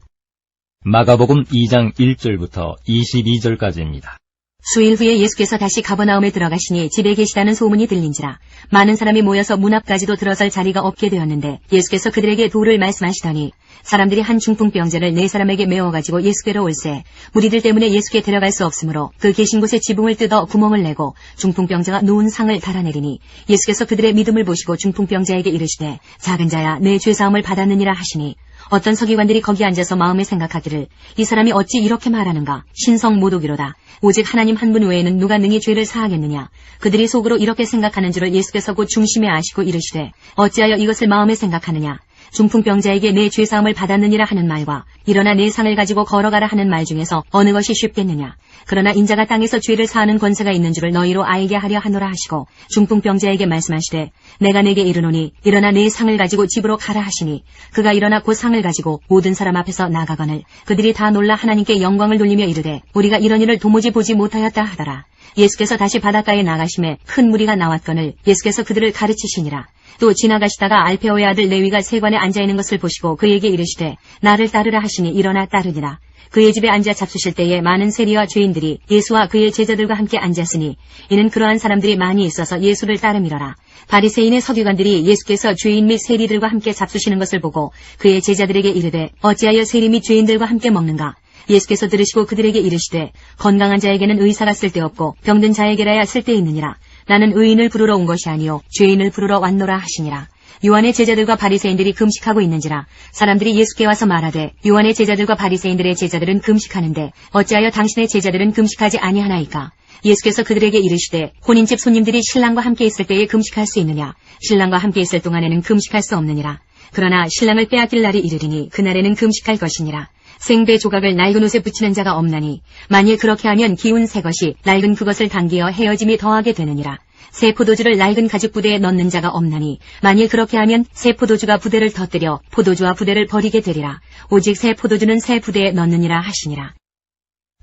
마가복음 2장 1절부터 22절까지입니다. 수일 후에 예수께서 다시 가버나움에 들어가시니 집에 계시다는 소문이 들린지라. 많은 사람이 모여서 문 앞까지도 들어설 자리가 없게 되었는데 예수께서 그들에게 도를 말씀하시더니 사람들이 한 중풍병자를 4사람에게 메워가지고 예수께로 올세 무리들 때문에 예수께 데려갈 수 없으므로 그 계신 곳에 지붕을 뜯어 구멍을 내고 중풍병자가 누운 상을 달아내리니 예수께서 그들의 믿음을 보시고 중풍병자에게 이르시되 작은 자야 내 죄사함을 받았느니라 하시니 어떤 서기관들이 거기 앉아서 마음에 생각하기를 이 사람이 어찌 이렇게 말하는가. 신성 모독이로다. 오직 하나님 한 분 외에는 누가 능히 죄를 사하겠느냐. 그들이 속으로 이렇게 생각하는 줄을 예수께서 곧 중심에 아시고 이르시되 어찌하여 이것을 마음에 생각하느냐. 중풍병자에게 내 죄사함을 받았느니라 하는 말과 일어나 내 상을 가지고 걸어가라 하는 말 중에서 어느 것이 쉽겠느냐. 그러나 인자가 땅에서 죄를 사하는 권세가 있는 줄을 너희로 알게 하려 하노라 하시고 중풍병자에게 말씀하시되 내가 내게 이르노니 일어나 내 상을 가지고 집으로 가라 하시니 그가 일어나 그 상을 가지고 모든 사람 앞에서 나가거늘 그들이 다 놀라 하나님께 영광을 돌리며 이르되 우리가 이런 일을 도무지 보지 못하였다 하더라. 예수께서 다시 바닷가에 나가심에 큰 무리가 나왔거늘 예수께서 그들을 가르치시니라. 또 지나가시다가 알페오의 아들 레위가 세관에 앉아있는 것을 보시고 그에게 이르시되 나를 따르라 하시니 일어나 따르니라. 그의 집에 앉아 잡수실 때에 많은 세리와 죄인들이 예수와 그의 제자들과 함께 앉았으니 이는 그러한 사람들이 많이 있어서 예수를 따름이러라. 바리새인의 서기관들이 예수께서 죄인 및 세리들과 함께 잡수시는 것을 보고 그의 제자들에게 이르되 어찌하여 세리 및 죄인들과 함께 먹는가? 예수께서 들으시고 그들에게 이르시되 건강한 자에게는 의사가 쓸데없고 병든 자에게라야 쓸데있느니라. 나는 의인을 부르러 온 것이 아니요 죄인을 부르러 왔노라 하시니라. 요한의 제자들과 바리새인들이 금식하고 있는지라. 사람들이 예수께 와서 말하되 요한의 제자들과 바리새인들의 제자들은 금식하는데 어찌하여 당신의 제자들은 금식하지 아니하나이까? 예수께서 그들에게 이르시되 혼인집 손님들이 신랑과 함께 있을 때에 금식할 수 있느냐? 신랑과 함께 있을 동안에는 금식할 수 없느니라. 그러나 신랑을 빼앗길 날이 이르리니 그날에는 금식할 것이니라. 생배 조각을 낡은 옷에 붙이는 자가 없나니 만일 그렇게 하면 기운 새 것이 낡은 그것을 당기어 헤어짐이 더하게 되느니라. 새 포도주를 낡은 가죽 부대에 넣는 자가 없나니 만일 그렇게 하면 새 포도주가 부대를 터뜨려 포도주와 부대를 버리게 되리라. 오직 새 포도주는 새 부대에 넣느니라 하시니라.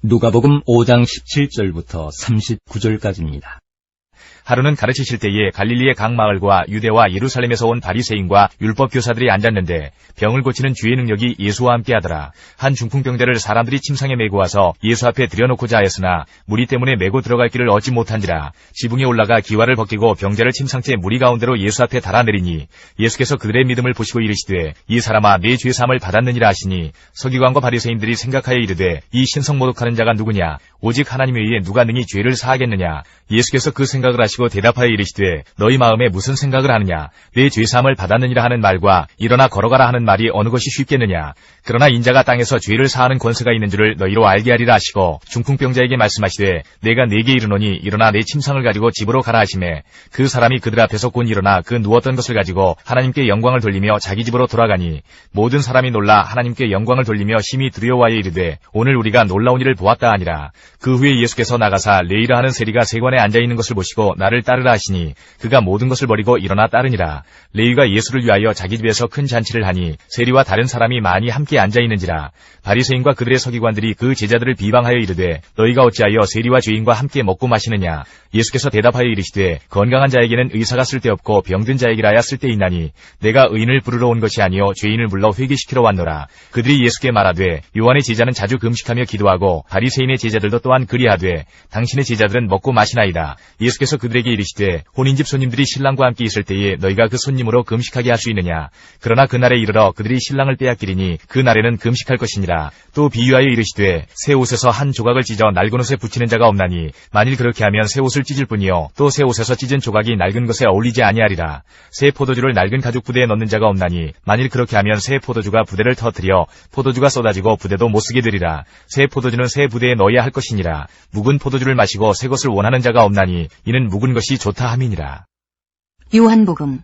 누가복음 5장 17절부터 39절까지입니다. 하루는 가르치실 때에 갈릴리의 각 마을과 유대와 예루살렘에서 온 바리새인과 율법 교사들이 앉았는데 병을 고치는 주의 능력이 예수와 함께 하더라. 한 중풍병자를 사람들이 침상에 메고 와서 예수 앞에 들여놓고자 하였으나 무리 때문에 메고 들어갈 길을 얻지 못한지라. 지붕에 올라가 기와를 벗기고 병자를 침상째 무리 가운데로 예수 앞에 달아내리니 예수께서 그들의 믿음을 보시고 이르시되 이 사람아 네 죄 사함을 받았느니라 하시니 서기관과 바리새인들이 생각하여 이르되 이 신성 모독하는 자가 누구냐? 오직 하나님에 의해 누가 능히 죄를 사하겠느냐? 예수께서 그 생각을 하시고 대답하여 이르시되 너희 마음에 무슨 생각을 하느냐? 내 죄사함을 받았느니라 하는 말과 일어나 걸어가라 하는 말이 어느 것이 쉽겠느냐? 그러나 인자가 땅에서 죄를 사하는 권세가 있는 줄을 너희로 알게 하리라 하시고 중풍병자에게 말씀하시되 내가 네게 이르노니 일어나 내 침상을 가지고 집으로 가라 하시매 그 사람이 그들 앞에서 곧 일어나 그 누웠던 것을 가지고 하나님께 영광을 돌리며 자기 집으로 돌아가니 모든 사람이 놀라 하나님께 영광을 돌리며 심히 두려워하여 이르되 오늘 우리가 놀라운 일을 보았다 하니라. 그 후에 예수께서 나가사 레위라 하는 세리가 세관에 앉아있는 것을 보시고 나를 따르라 하시니 그가 모든 것을 버리고 일어나 따르니라. 레위가 예수를 위하여 자기 집에서 큰 잔치를 하니 세리와 다른 사람이 많이 함께 앉아있는지라. 바리새인과 그들의 서기관들이 그 제자들을 비방하여 이르되 너희가 어찌하여 세리와 죄인과 함께 먹고 마시느냐? 예수께서 대답하여 이르시되 건강한 자에게는 의사가 쓸데없고 병든 자에게라야 쓸데있나니 내가 의인을 부르러 온 것이 아니요 죄인을 불러 회개시키러 왔노라. 그들이 예수께 말하되 요한의 제자는 자주 금식하며 기도하고 바리새인의 제자들도 또한 그리하되 당신의 제자들은 먹고 마시나이다. 예수께서 그들에게 이르시되 혼인집 손님들이 신랑과 함께 있을 때에 너희가 그 손님으로 금식하게 할 수 있느냐? 그러나 그날에 이르러 그들이 신랑을 빼앗기리니 그 날에는 금식할 것이니라. 또 비유하여 이르시되 새 옷에서 한 조각을 찢어 낡은 옷에 붙이는 자가 없나니 만일 그렇게 하면 새 옷을 찢을 뿐이요 또 새 옷에서 찢은 조각이 낡은 것에 어울리지 아니하리라. 새 포도주를 낡은 가죽 부대에 넣는 자가 없나니 만일 그렇게 하면 새 포도주가 부대를 터뜨려 포도주가 쏟아지고 부대도 못쓰게 되리라. 새 포도주는 새 부대에 넣어야 할 것이니라. 묵은 포도주를 마시고 새 것을 원하는 자가 없나니 이는 묵은 것이 좋다 함이니라. 요한복음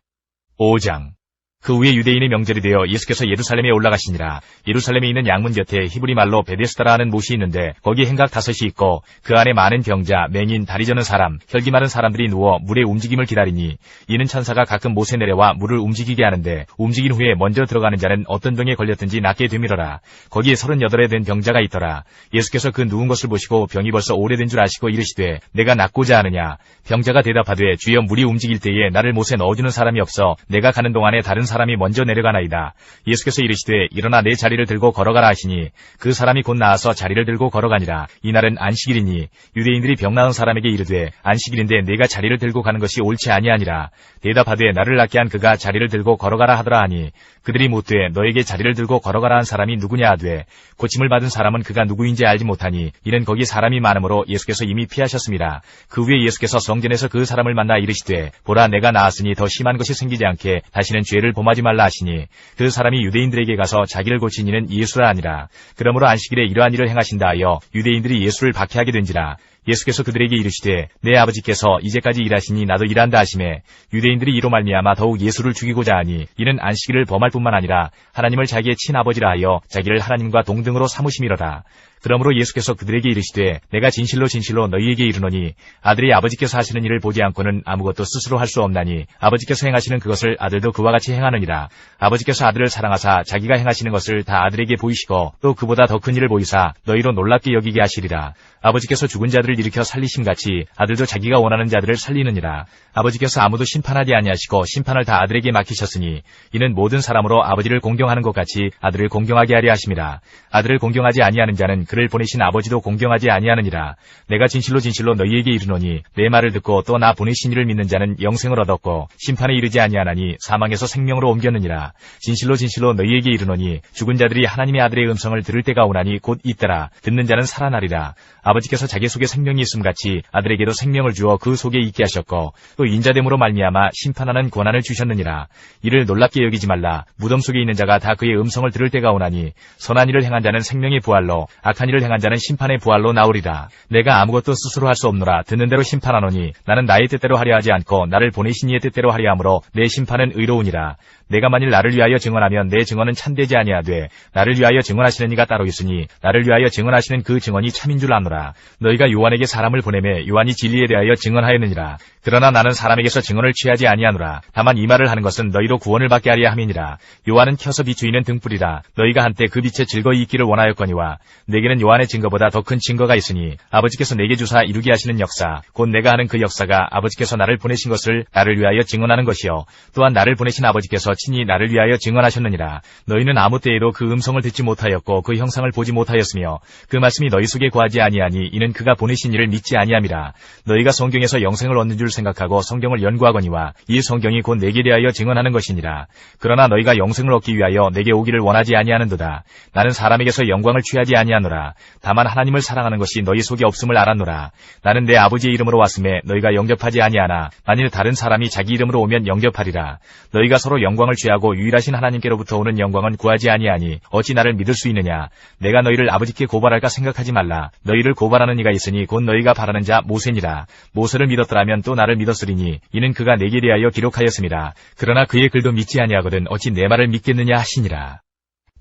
5장. 그 후에 유대인의 명절이 되어 예수께서 예루살렘에 올라가시니라. 예루살렘에 있는 양문 곁에 히브리 말로 베데스다라 하는 못이 있는데 거기 행각 5이 있고 그 안에 많은 병자, 맹인, 다리 저는 사람, 혈기 마른 사람들이 누워 물의 움직임을 기다리니 이는 천사가 가끔 못에 내려와 물을 움직이게 하는데 움직인 후에 먼저 들어가는 자는 어떤 병에 걸렸든지 낫게 되밀어라. 거기에 38에 된 병자가 있더라. 예수께서 그 누운 것을 보시고 병이 벌써 오래된 줄 아시고 이르시되 내가 낫고자 하느냐? 병자가 대답하되 주여 물이 움직일 때에 나를 못에 넣어주는 사람이 없어 내가 가는 동안에 다른 사람이 먼저 내려가나이다. 예수께서 이르시되 일어나 내 자리를 들고 걸어가라 하시니 그 사람이 곧 나아서 자리를 들고 걸어가니라. 이날은 안식일이니 유대인들이 병 나은 사람에게 이르되 안식일인데 내가 자리를 들고 가는 것이 옳지 아니하니라. 대답하되 나를 낫게 한 그가 자리를 들고 걸어가라 하더라 하니 그들이 묻되 너에게 자리를 들고 걸어가라 한 사람이 누구냐 하되 고침을 받은 사람은 그가 누구인지 알지 못하니 이는 거기 사람이 많으므로 예수께서 이미 피하셨습니다. 그 후에 예수께서 성전에서 그 사람을 만나 이르시되 보라 내가 나았으니 더 심한 것이 생기지 않게 다시는 죄를 범하지 말라 하시니 그 사람이 유대인들에게 가서 자기를 고친 이는 예수라 하니라. 그러므로 안식일에 이러한 일을 행하신다 하여 유대인들이 예수를 박해하게 된지라. 예수께서 그들에게 이르시되 내 아버지께서 이제까지 일하시니 나도 일한다 하시매 유대인들이 이로 말미암아 더욱 예수를 죽이고자 하니 이는 안식일을 범할 뿐만 아니라 하나님을 자기의 친아버지라 하여 자기를 하나님과 동등으로 삼으심이로다. 그러므로 예수께서 그들에게 이르시되 내가 진실로 진실로 너희에게 이르노니 아들이 아버지께서 하시는 일을 보지 않고는 아무것도 스스로 할 수 없나니 아버지께서 행하시는 그것을 아들도 그와 같이 행하느니라. 아버지께서 아들을 사랑하사 자기가 행하시는 것을 다 아들에게 보이시고 또 그보다 더 큰 일을 보이사 너희로 놀랍게 여기게 하시리라. 아버지께서 죽은 자들을 일으켜 살리심같이 아들도 자기가 원하는 자들을 살리느니라. 아버지께서 아무도 심판하지 아니하시고 심판을 다 아들에게 맡기셨으니 이는 모든 사람으로 아버지를 공경하는 것 같이 아들을 공경하게 하려 하심이라. 아들을 공경하지 아니하는 자는 그를 보내신 아버지도 공경하지 아니하느니라. 내가 진실로 진실로 너희에게 이르노니 내 말을 듣고 또 나 보내신 이를 믿는 자는 영생을 얻었고 심판에 이르지 아니하나니 사망에서 생명으로 옮겼느니라. 진실로 진실로 너희에게 이르노니 죽은 자들이 하나님의 아들의 음성을 들을 때가 오나니 곧 이때라. 듣는 자는 살아나리라. 아버지께서 자기 속에 생명이 있음같이 아들에게도 생명을 주어 그 속에 있게 하셨고 또 인자됨으로 말미암아 심판하는 권한을 주셨느니라. 이를 놀랍게 여기지 말라. 무덤 속에 있는 자가 다 그의 음성을 들을 때가 오나니 선한 일을 행한 자는 생명의 부활로 악한 일을 행한 자는 심판의 부활로 나오리라. 내가 아무것도 스스로 할 수 없노라. 듣는 대로 심판하노니 나는 나의 뜻대로 하려 하지 않고 나를 보내신 이의 뜻대로 하려 함으로 내 심판은 의로우니라. 내가 만일 나를 위하여 증언하면 내 증언은 참되지 아니하되 나를 위하여 증언하시는 이가 따로 있으니 나를 위하여 증언하시는 그 증언이 참인 줄 아노라. 너희가 요한에게 사람을 보내매 요한이 진리에 대하여 증언하였느니라. 그러나 나는 사람에게서 증언을 취하지 아니하노라. 다만 이 말을 하는 것은 너희로 구원을 받게 하려 함이니라. 요한은 켜서 비추이는 등불이라. 너희가 한때 그 빛에 즐거이 있기를 원하였거니와 내게는 요한의 증거보다 더 큰 증거가 있으니 아버지께서 내게 주사 이루게 하시는 역사 곧 내가 하는 그 역사가 아버지께서 나를 보내신 것을 나를 위하여 증언하는 것이요 또한 나를 보내신 아버지께서 친히 나를 위하여 증언하셨느니라. 너희는 아무 때에도 그 음성을 듣지 못하였고 그 형상을 보지 못하였으며 그 말씀이 너희 속에 거하지 아니하니 이는 그가 보내신 이를 믿지 아니함이라. 너희가 성경에서 영생을 얻는 줄 생각하고 성경을 연구하거니와 이 성경이 곧 내게 대하여 증언하는 것이니라. 그러나 너희가 영생을 얻기 위하여 내게 오기를 원하지 아니하는도다. 나는 사람에게서 영광을 취하지 아니하노라. 다만 하나님을 사랑하는 것이 너희 속에 없음을 알았노라. 나는 내 아버지의 이름으로 왔음에 너희가 영접하지 아니하나 만일 다른 사람이 자기 이름으로 오면 영접하리라. 너희가 서로 영광을 취하고 유일하신 하나님께로부터 오는 영광은 구하지 아니하니 어찌 나를 믿을 수 있느냐. 내가 너희를 아버지께 고발할까 생각하지 말라. 너희를 고발하는 이가 있으니 곧 너희가 바라는 자 모세니라. 모세를 믿었더라면 또 나를 믿었으리니 이는 그가 내게 대하여 기록하였음이라. 그러나 그의 글도 믿지 아니하거든 어찌 내 말을 믿겠느냐 하시니라.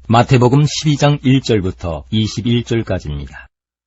마태복음 12장 1절부터 21절까지입니다.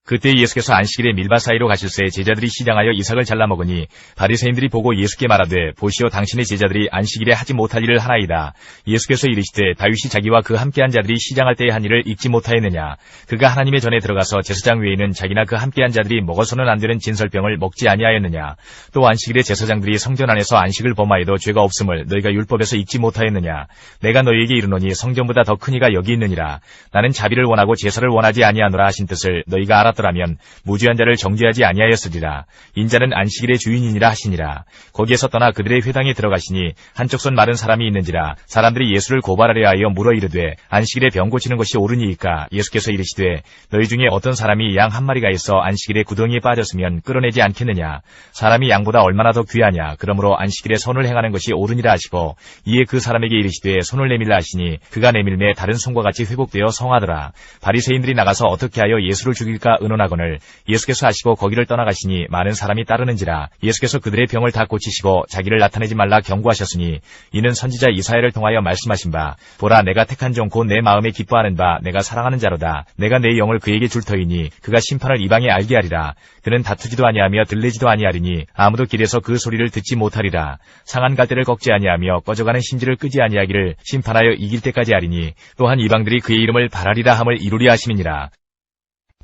그때 예수께서 안식일에 밀밭 사이로 가실새 제자들이 시장하여 이삭을 잘라 먹으니 바리새인들이 보고 예수께 말하되 보시오 당신의 제자들이 안식일에 하지 못할 일을 하나이다. 예수께서 이르시되 다윗이 자기와 그 함께한 자들이 시장할 때에 한 일을 잊지 못하였느냐. 그가 하나님의 전에 들어가서 제사장 외에는 자기나 그 함께한 자들이 먹어서는 안 되는 진설병을 먹지 아니하였느냐. 또 안식일에 제사장들이 성전 안에서 안식을 범하여도 죄가 없음을 너희가 율법에서 잊지 못하였느냐. 내가 너희에게 이르노니 성전보다 더 큰 이가 여기 있느니라. 나는 자비를 원하고 제사를 원하지 아니하노라 하신 뜻을 너희가 알았더라면 무죄한 자를 정죄하지 아니하였으리라. 인자는 안식일의 주인이니라 하시니라. 거기에서 떠나 그들의 회당에 들어가시니 한쪽 손 마른 사람이 있는지라. 사람들이 예수를 고발하려 하여 물어 이르되 안식일에 병 고치는 것이 옳으니이까. 예수께서 이르시되 너희 중에 어떤 사람이 양 한 마리가 있어 안식일에 구덩이에 빠졌으면 끌어내지 않겠느냐. 사람이 양보다 얼마나 더 귀하냐. 그러므로 안식일에 선을 행하는 것이 옳으니라 하시고 이에 그 사람에게 이르시되 손을 내밀라 하시니 그가 내밀매 다른 손과 같이 회복되어 성하더라. 바리새인들이 나가서 어떻게 하여 예수를 죽일까 의논하거늘 예수께서 하시고 거기를 떠나가시니 많은 사람이 따르는지라. 예수께서 그들의 병을 다 고치시고 자기를 나타내지 말라 경고하셨으니 이는 선지자 이사야를 통하여 말씀하신 바 보라 내가 택한 종 곧 내 마음에 기뻐하는 바 내가 사랑하는 자로다. 내가 내 영을 그에게 줄 터이니 그가 심판을 이방에 알게 하리라. 그는 다투지도 아니하며 들레지도 아니하리니 아무도 길에서 그 소리를 듣지 못하리라. 상한 갈대를 꺾지 아니하며 꺼져가는 심지를 끄지 아니하기를 심판하여 이길 때까지 하리니 또한 이방들이 그의 이름을 바라리라 함을 이루리 하심이니라.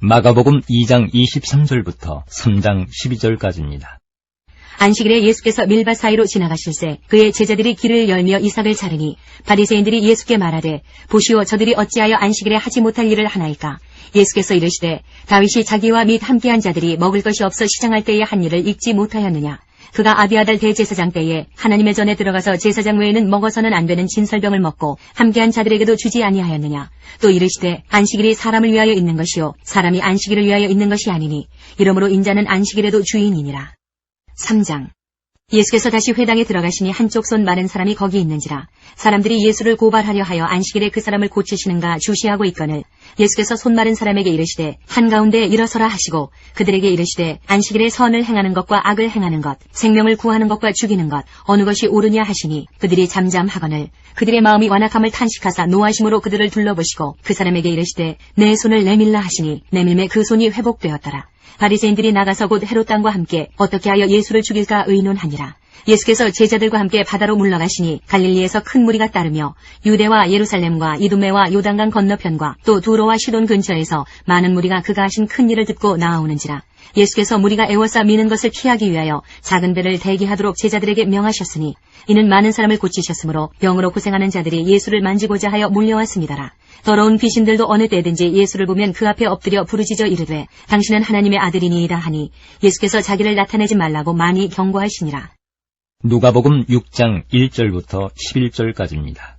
마가복음 2장 23절부터 3장 12절까지입니다. 안식일에 예수께서 밀밭 사이로 지나가실새 그의 제자들이 길을 열며 이삭을 자르니 바리새인들이 예수께 말하되 보시오 저들이 어찌하여 안식일에 하지 못할 일을 하나이까. 예수께서 이르시되 다윗이 자기와 및 함께한 자들이 먹을 것이 없어 시장할 때에 한 일을 잊지 못하였느냐. 그가 아비아달 대제사장 때에 하나님의 전에 들어가서 제사장 외에는 먹어서는 안 되는 진설병을 먹고 함께한 자들에게도 주지 아니하였느냐. 또 이르시되 안식일이 사람을 위하여 있는 것이요 사람이 안식일을 위하여 있는 것이 아니니 이러므로 인자는 안식일에도 주인이니라. 3장. 예수께서 다시 회당에 들어가시니 한쪽 손 마른 사람이 거기 있는지라. 사람들이 예수를 고발하려 하여 안식일에 그 사람을 고치시는가 주시하고 있거늘 예수께서 손 마른 사람에게 이르시되 한가운데 일어서라 하시고 그들에게 이르시되 안식일에 선을 행하는 것과 악을 행하는 것 생명을 구하는 것과 죽이는 것 어느 것이 옳으냐 하시니 그들이 잠잠하거늘 그들의 마음이 완악함을 탄식하사 노하심으로 그들을 둘러보시고 그 사람에게 이르시되 내 손을 내밀라 하시니 내밀매 그 손이 회복되었더라. 바리새인들이 나가서 곧 헤롯 왕과 함께 어떻게 하여 예수를 죽일까 의논하니라. 예수께서 제자들과 함께 바다로 물러가시니 갈릴리에서 큰 무리가 따르며 유대와 예루살렘과 이두메와 요단강 건너편과 또 두로와 시돈 근처에서 많은 무리가 그가 하신 큰 일을 듣고 나아오는지라. 예수께서 무리가 애워싸 미는 것을 피하기 위하여 작은 배를 대기하도록 제자들에게 명하셨으니 이는 많은 사람을 고치셨으므로 병으로 고생하는 자들이 예수를 만지고자 하여 몰려왔습니다라. 더러운 귀신들도 어느 때든지 예수를 보면 그 앞에 엎드려 부르짖어 이르되 당신은 하나님의 아들이니이다 하니 예수께서 자기를 나타내지 말라고 많이 경고하시니라. 누가복음 6장 1절부터 11절까지입니다.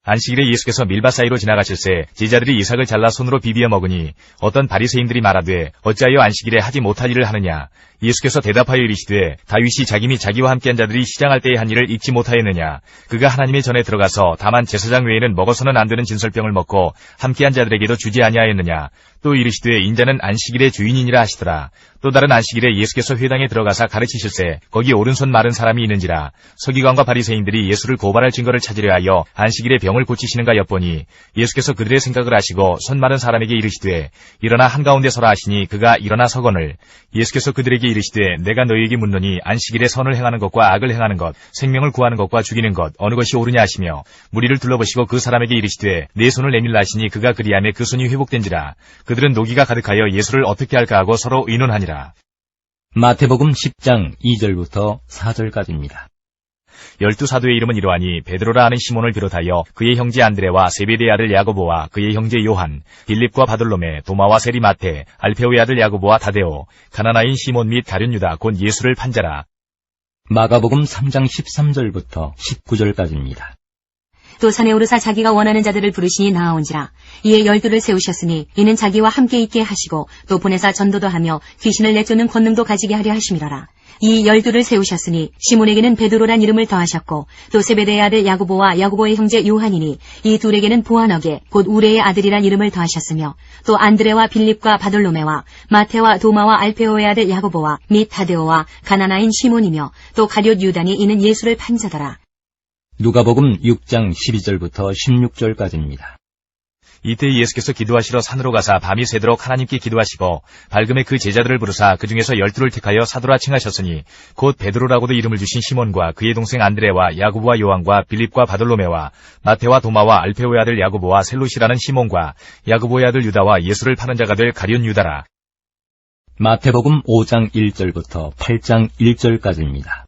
안식일에 예수께서 밀밭 사이로 지나가실새 제자들이 이삭을 잘라 손으로 비비어 먹으니 어떤 바리새인들이 말하되 어찌하여 안식일에 하지 못할 일을 하느냐. 예수께서 대답하여 이르시되 다윗이 자기 및 자기와 함께한 자들이 시장할 때에 한 일을 잊지 못하였느냐. 그가 하나님의 전에 들어가서 다만 제사장 외에는 먹어서는 안 되는 진설병을 먹고 함께한 자들에게도 주지 아니하였느냐. 또 이르시되 인자는 안식일의 주인이니라 하시더라. 또 다른 안식일에 예수께서 회당에 들어가사 가르치실새 거기 오른손 마른 사람이 있는지라. 서기관과 바리새인들이 예수를 고발할 증거를 찾으려 하여 안식일에 병을 고치시는가 엿보니 예수께서 그들의 생각을 아시고 손 마른 사람에게 이르시되 일어나 한가운데 서라 하시니 그가 일어나 서거늘. 예수께서 그들에게 이르시되 내가 너희에게 묻노니 안식일에 선을 행하는 것과 악을 행하는 것, 생명을 구하는 것과 죽이는 것 어느 것이 옳으냐 하시며 무리를 둘러보시고 그 사람에게 이르시되 내 손을 내밀라 하시니 그가 그리하매 그 손이 회복된지라. 그들은 노기가 가득하여 예수를 어떻게 할까 하고 서로 의논하니라. 마태복음 10장 2절부터 4절까지입니다. 12사도의 이름은 이러하니 베드로라 하는 시몬을 비롯하여 그의 형제 안드레와 세베대의 아들 야고보와 그의 형제 요한, 빌립과 바돌로메, 도마와 세리 마테, 알페오의 아들 야고보와 다데오, 가나나인 시몬 및 가룟 유다 곧 예수를 판자라. 마가복음 3장 13절부터 19절까지입니다. 또 산에 오르사 자기가 원하는 자들을 부르시니 나아온지라. 이에 12를 세우셨으니 이는 자기와 함께 있게 하시고 또 보내사 전도도 하며 귀신을 내쫓는 권능도 가지게 하려 하심이로라. 이 12를 세우셨으니 시몬에게는 베드로란 이름을 더하셨고 또 세베대의 아들 야고보와 야고보의 형제 요한이니 이 둘에게는 보아너게 곧 우레의 아들이란 이름을 더하셨으며 또 안드레와 빌립과 바돌로메와 마테와 도마와 알페오의 아들 야고보와 및 타데오와 가나나인 시몬이며 또 가룟 유다니 이는 예수를 판자더라. 누가복음 6장 12절부터 16절까지입니다. 이때 예수께서 기도하시러 산으로 가사 밤이 새도록 하나님께 기도하시고 밝음에 그 제자들을 부르사 그 중에서 12를 택하여 사도라 칭하셨으니 곧 베드로라고도 이름을 주신 시몬과 그의 동생 안드레와 야고보와 요한과 빌립과 바돌로메와 마테와 도마와 알페오의 아들 야고보와 셀롯이라는 시몬과 야고보의 아들 유다와 예수를 파는 자가 될 가룟 유다라. 마태복음 5장 1절부터 8장 1절까지입니다.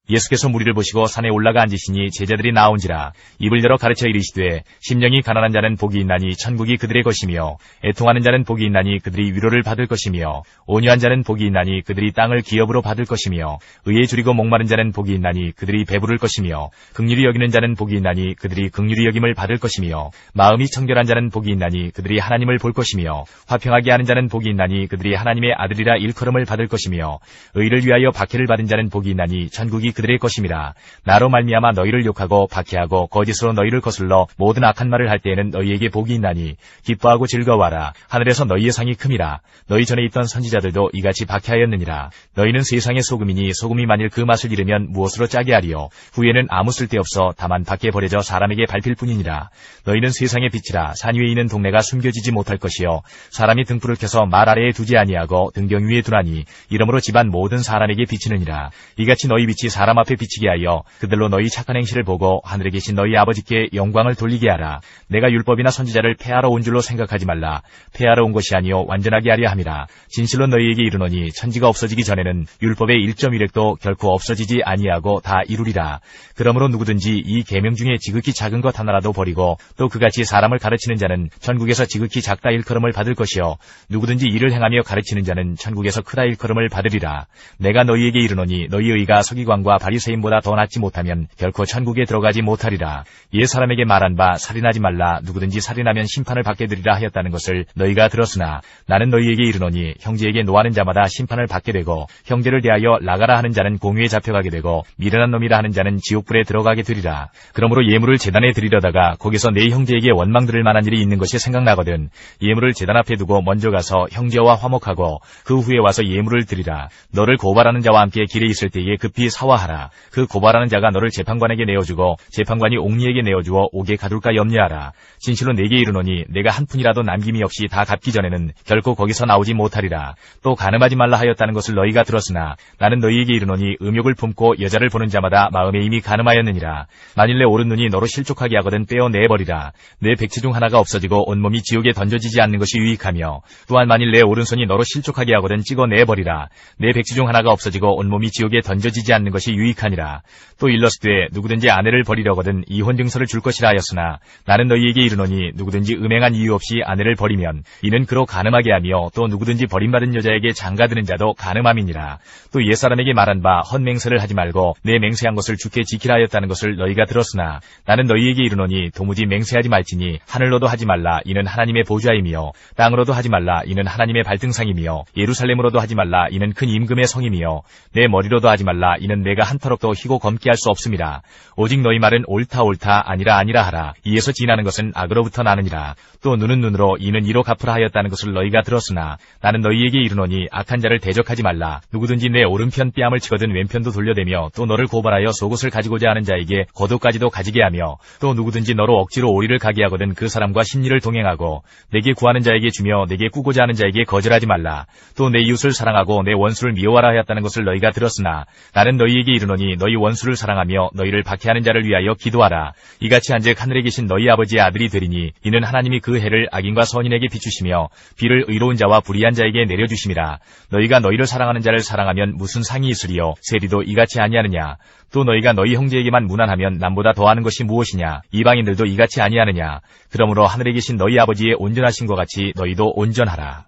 예수께서 무리를 보시고 산에 올라가 앉으시니 제자들이 나온지라. 입을 열어 가르쳐 이르시되 심령이 가난한 자는 복이 있나니 천국이 그들의 것이며 애통하는 자는 복이 있나니 그들이 위로를 받을 것이며 온유한 자는 복이 있나니 그들이 땅을 기업으로 받을 것이며 의에 줄이고 목마른 자는 복이 있나니 그들이 배부를 것이며 긍휼히 여기는 자는 복이 있나니 그들이 긍휼히 여김을 받을 것이며 마음이 청결한 자는 복이 있나니 그들이 하나님을 볼 것이며 화평하게 하는 자는 복이 있나니 그들이 하나님의 아들이라 일컬음을 받을 것이며 의를 위하여 박해를 받은 자는 복이 있나니 천국이 그들의 것임이라. 나로 말미암아 너희를 욕하고 박해하고 거짓으로 너희를 거슬러 모든 악한 말을 할 때에는 너희에게 복이 있나니 기뻐하고 즐거워하라. 하늘에서 너희의 상이 큼이라. 너희 전에 있던 선지자들도 이같이 박해하였느니라. 너희는 세상의 소금이니 소금이 만일 그 맛을 잃으면 무엇으로 짜게 하리요. 후에는 아무 쓸데없어 다만 밖에 버려져 사람에게 밟힐 뿐이니라. 너희는 세상의 빛이라. 산 위에 있는 동네가 숨겨지지 못할 것이요 사람이 등불을 켜서 말 아래에 두지 아니하고 등경 위에 두나니 이러므로 집안 모든 사람에게 비치느니라. 이같이 너희 빛이 사람 앞에 비치게 하여 그들로 너희 착한 행실을 보고 하늘에 계신 너희 아버지께 영광을 돌리게 하라. 내가 율법이나 선지자를 폐하러 온 줄로 생각하지 말라. 폐하러 온 것이 아니요 완전하게 하려 함이라. 진실로 너희에게 이르노니 천지가 없어지기 전에는 율법의 1.1획도 결코 없어지지 아니하고 다 이루리라. 그러므로 누구든지 이 계명 중에 지극히 작은 것 하나라도 버리고 또 그같이 사람을 가르치는 자는 천국에서 지극히 작다 일컬음을 받을 것이요 누구든지 이를 행하며 가르치는 자는 천국에서 크다 일컬음을 받으리라. 내가 너희에게 이르노니 너희 의가 서기관과 바리새인보다 더 낫지 못하면 결코 천국에 들어가지 못하리라. 옛 사람에게 말한 바 살인하지 말라. 누구든지 살인하면 심판을 받게 되리라 하였다는 것을 너희가 들었으나 나는 너희에게 이르노니 형제에게 노하는 자마다 심판을 받게 되고 형제를 대하여 나가라 하는 자는 공유에 잡혀가게 되고 미련한 놈이라 하는 자는 지옥불에 들어가게 되리라. 그러므로 예물을 제단에 드리려다가 거기서 내 형제에게 원망 들을 만한 일이 있는 것이 생각나거든 예물을 제단 앞에 두고 먼저 가서 형제와 화목하고 그 후에 와서 예물을 드리라. 너를 고발하는 자와 함께 길에 있을 때에 급히 사화하라. 하라. 그 고발하는 자가 너를 재판관에게 내어주고 재판관이 옥리에게 내어주어 옥에 가둘까 염려하라. 진실로 내게 이르노니 내가 한 푼이라도 남김이 없이 다 갚기 전에는 결코 거기서 나오지 못하리라. 또 간음하지 말라 하였다는 것을 너희가 들었으나 나는 너희에게 이르노니 음욕을 품고 여자를 보는 자마다 마음에 이미 간음하였느니라. 만일 내 오른 눈이 너로 실족하게 하거든 빼어내버리라. 내 백치 중 하나가 없어지고 온몸이 지옥에 던져지지 않는 것이 유익하며 또한 만일 내 오른손이 너로 실족하게 하거든 찍어내버리라. 내 백치 중 하나가 없어지고 온몸이 지옥에 던져지지 않는 것이 유익하니라. 또 일러스되 누구든지 아내를 버리려거든 이혼 증서를 줄 것이라 하였으나 나는 너희에게 이르노니 누구든지 음행한 이유 없이 아내를 버리면 이는 그로 간음하게 하며 또 누구든지 버림받은 여자에게 장가드는 자도 간음함이니라. 또 옛사람에게 말한 바 헛맹세를 하지 말고 내 맹세한 것을 주께 지키라 하였다는 것을 너희가 들었으나 나는 너희에게 이르노니 도무지 맹세하지 말지니 하늘로도 하지 말라 이는 하나님의 보좌이며 땅으로도 하지 말라 이는 하나님의 발등상이며 예루살렘으로도 하지 말라 이는 큰 임금의 성이며 내 머리로도 하지 말라 이는 내가 한 터럭도 희고 검게 할 수 없음이라. 오직 너희 말은 옳다 옳다 아니라 아니라 하라. 이에서 지나는 것은 악으로부터 나느니라. 또 눈은 눈으로 이는 이로 갚으라 하였다는 것을 너희가 들었으나 나는 너희에게 이르노니 악한 자를 대적하지 말라. 누구든지 내 오른편 뺨을 치거든 왼편도 돌려대며 또 너를 고발하여 속옷을 가지고자 하는 자에게 겉옷까지도 가지게 하며 또 누구든지 너로 억지로 오리를 가게 하거든 그 사람과 심리를 동행하고 내게 구하는 자에게 주며 내게 꾸고자 하는 자에게 거절하지 말라. 또 내 이웃을 사랑하고 내 원수를 미워하라 하였다는 것을 너희가 들었으나 나는 너희에게 이르노니 너희 원수를 사랑하며 너희를 박해하는 자를 위하여 기도하라. 이같이 한즉 하늘에 계신 너희 아버지의 아들이 되리니 이는 하나님이 그 해를 악인과 선인에게 비추시며 비를 의로운 자와 불의한 자에게 내려주심이라. 너희가 너희를 사랑하는 자를 사랑하면 무슨 상이 있으리요. 세리도 이같이 아니하느냐. 또 너희가 너희 형제에게만 무난하면 남보다 더하는 것이 무엇이냐. 이방인들도 이같이 아니하느냐. 그러므로 하늘에 계신 너희 아버지의 온전하신 것 같이 너희도 온전하라.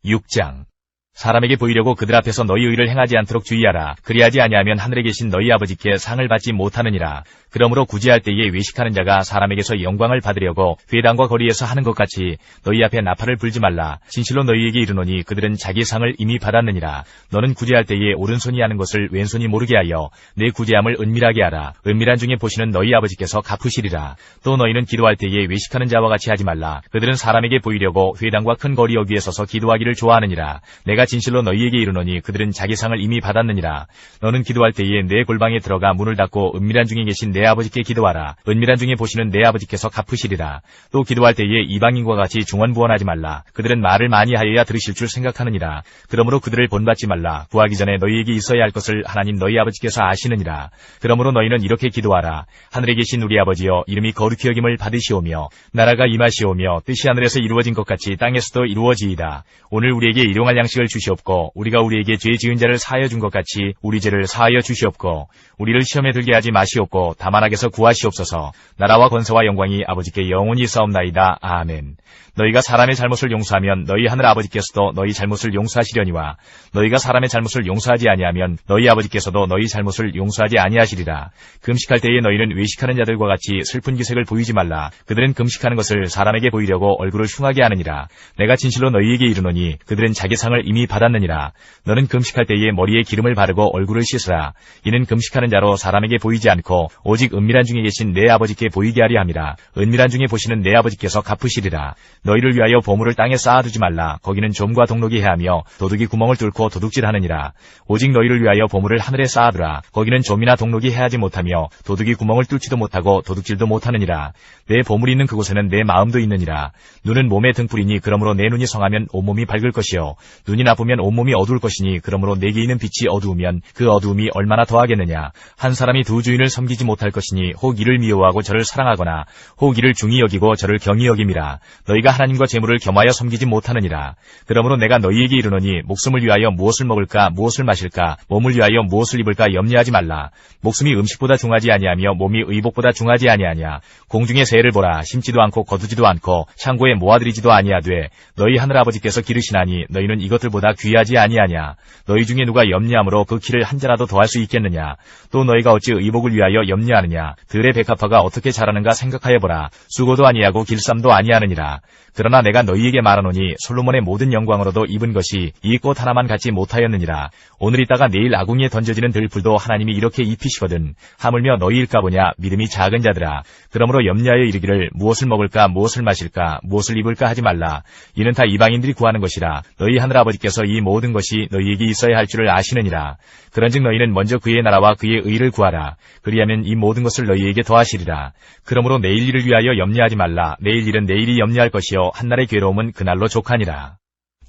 6장 사람에게 보이려고 그들 앞에서 너희 의를 행하지 않도록 주의하라. 그리하지 아니하면 하늘에 계신 너희 아버지께 상을 받지 못하느니라. 그러므로 구제할 때에 외식하는 자가 사람에게서 영광을 받으려고 회당과 거리에서 하는 것 같이 너희 앞에 나팔을 불지 말라. 진실로 너희에게 이르노니 그들은 자기 상을 이미 받았느니라. 너는 구제할 때에 오른손이 하는 것을 왼손이 모르게 하여 내 구제함을 은밀하게 하라. 은밀한 중에 보시는 너희 아버지께서 갚으시리라. 또 너희는 기도할 때에 외식하는 자와 같이 하지 말라. 그들은 사람에게 보이려고 회당과 큰 거리 여기에 서서 기도하기를 좋아하느니라. 내가 진실로 너희에게 이르노니 그들은 자기 상을 이미 받았느니라. 너는 기도할 때에 내 골방에 들어가 문을 닫고 은밀한 중에 계신 내 아버지께 기도하라. 은밀한 중에 보시는 내 아버지께서 갚으시리라. 또 기도할 때에 이방인과 같이 중언부언하지 말라. 그들은 말을 많이 하여야 들으실 줄 생각하느니라. 그러므로 그들을 본받지 말라. 구하기 전에 너희에게 있어야 할 것을 하나님 너희 아버지께서 아시느니라. 그러므로 너희는 이렇게 기도하라. 하늘에 계신 우리 아버지여 이름이 거룩히 여김을 받으시오며 나라가 임하시오며 뜻이 하늘에서 이루어진 것 같이 땅에서도 이루어지이다. 오늘 우리에게 일용할 양식을 주시옵고 우리가 우리에게 죄 지은 자를 사하여 준 것 같이 우리 죄를 사하여 주시옵고 우리를 시험에 들게 하지 마시옵고 다만 악에서 구하시옵소서. 나라와 권세와 영광이 아버지께 영원히 싸움나이다. 아멘. 너희가 사람의 잘못을 용서하면 너희 하늘 아버지께서도 너희 잘못을 용서하시려니와 너희가 사람의 잘못을 용서하지 아니하면 너희 아버지께서도 너희 잘못을 용서하지 아니하시리라. 금식할 때에 너희는 외식하는 자들과 같이 슬픈 기색을 보이지 말라. 그들은 금식하는 것을 사람에게 보이려고 얼굴을 흉하게 하느니라. 내가 진실로 너희에게 이르노니 그들은 자기 상을 이미 받았느니라. 너는 금식할 때에 머리에 기름을 바르고 얼굴을 씻으라. 이는 금식하는 자로 사람에게 보이지 않고 오직 은밀한 중에 계신 내 아버지께 보이게 하려 함이라. 은밀한 중에 보시는 내 아버지께서 갚으시리라. 너희를 위하여 보물을 땅에 쌓아두지 말라. 거기는 좀과 동록이 해하며 도둑이 구멍을 뚫고 도둑질하느니라. 오직 너희를 위하여 보물을 하늘에 쌓아두라. 거기는 좀이나 동록이 해하지 못하며 도둑이 구멍을 뚫지도 못하고 도둑질도 못하느니라. 내 보물이 있는 그곳에는 내 마음도 있느니라. 눈은 몸의 등불이니 그러므로 내 눈이 성하면 온몸이 밝을 것이요 눈이 나쁘면 온몸이 어두울 것이니 그러므로 내게 있는 빛이 어두우면 그 어두움이 얼마나 더하겠느냐. 한 사람이 두 주인을 섬기지 못할 것이니 혹 이를 미워하고 저를 사랑하거나 혹 이를 중히 여기고 저를 경히 여김이라. 너희가 하나님과 재물을 겸하여 섬기지 못하느니라. 그러므로 내가 너희에게 이르노니 목숨을 위하여 무엇을 먹을까 무엇을 마실까 몸을 위하여 무엇을 입을까 염려하지 말라. 목숨이 음식보다 중하지 아니하며 몸이 의복보다 중하지 아니하냐. 공중의 새를 보라. 심지도 않고 거두지도 않고 창고에 모아들이지도 아니하되 너희 하늘아버지께서 기르시나니 너희는 이것들보다 귀하지 아니하냐. 너희 중에 누가 염려함으로 그 키를 한 자라도 더할 수 있겠느냐. 또 너희가 어찌 의복을 위하여 염려하느냐. 들의 백합화가 어떻게 자라는가 생각하여보라. 수고도 아니하고 길쌈도 아니하느니라. 그러나 내가 너희에게 말하노니 솔로몬의 모든 영광으로도 입은 것이 이 꽃 하나만 갖지 못하였느니라. 오늘 있다가 내일 아궁이에 던져지는 들풀도 하나님이 이렇게 입히시거든. 하물며 너희일까 보냐. 믿음이 작은 자들아. 그러므로 염려하여 이르기를 무엇을 먹을까 무엇을 마실까 무엇을 입을까 하지 말라. 이는 다 이방인들이 구하는 것이라. 너희 하늘아버지께 아버지께서 이 모든 것이 너희에게 있어야 할 줄을 아시느니라. 그런즉 너희는 먼저 그의 나라와 그의 의를 구하라. 그리하면 이 모든 것을 너희에게 더하시리라. 그러므로 내일 일을 위하여 염려하지 말라. 내일 일은 내일이 염려할 것이요 한날의 괴로움은 그날로 족하니라.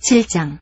7장.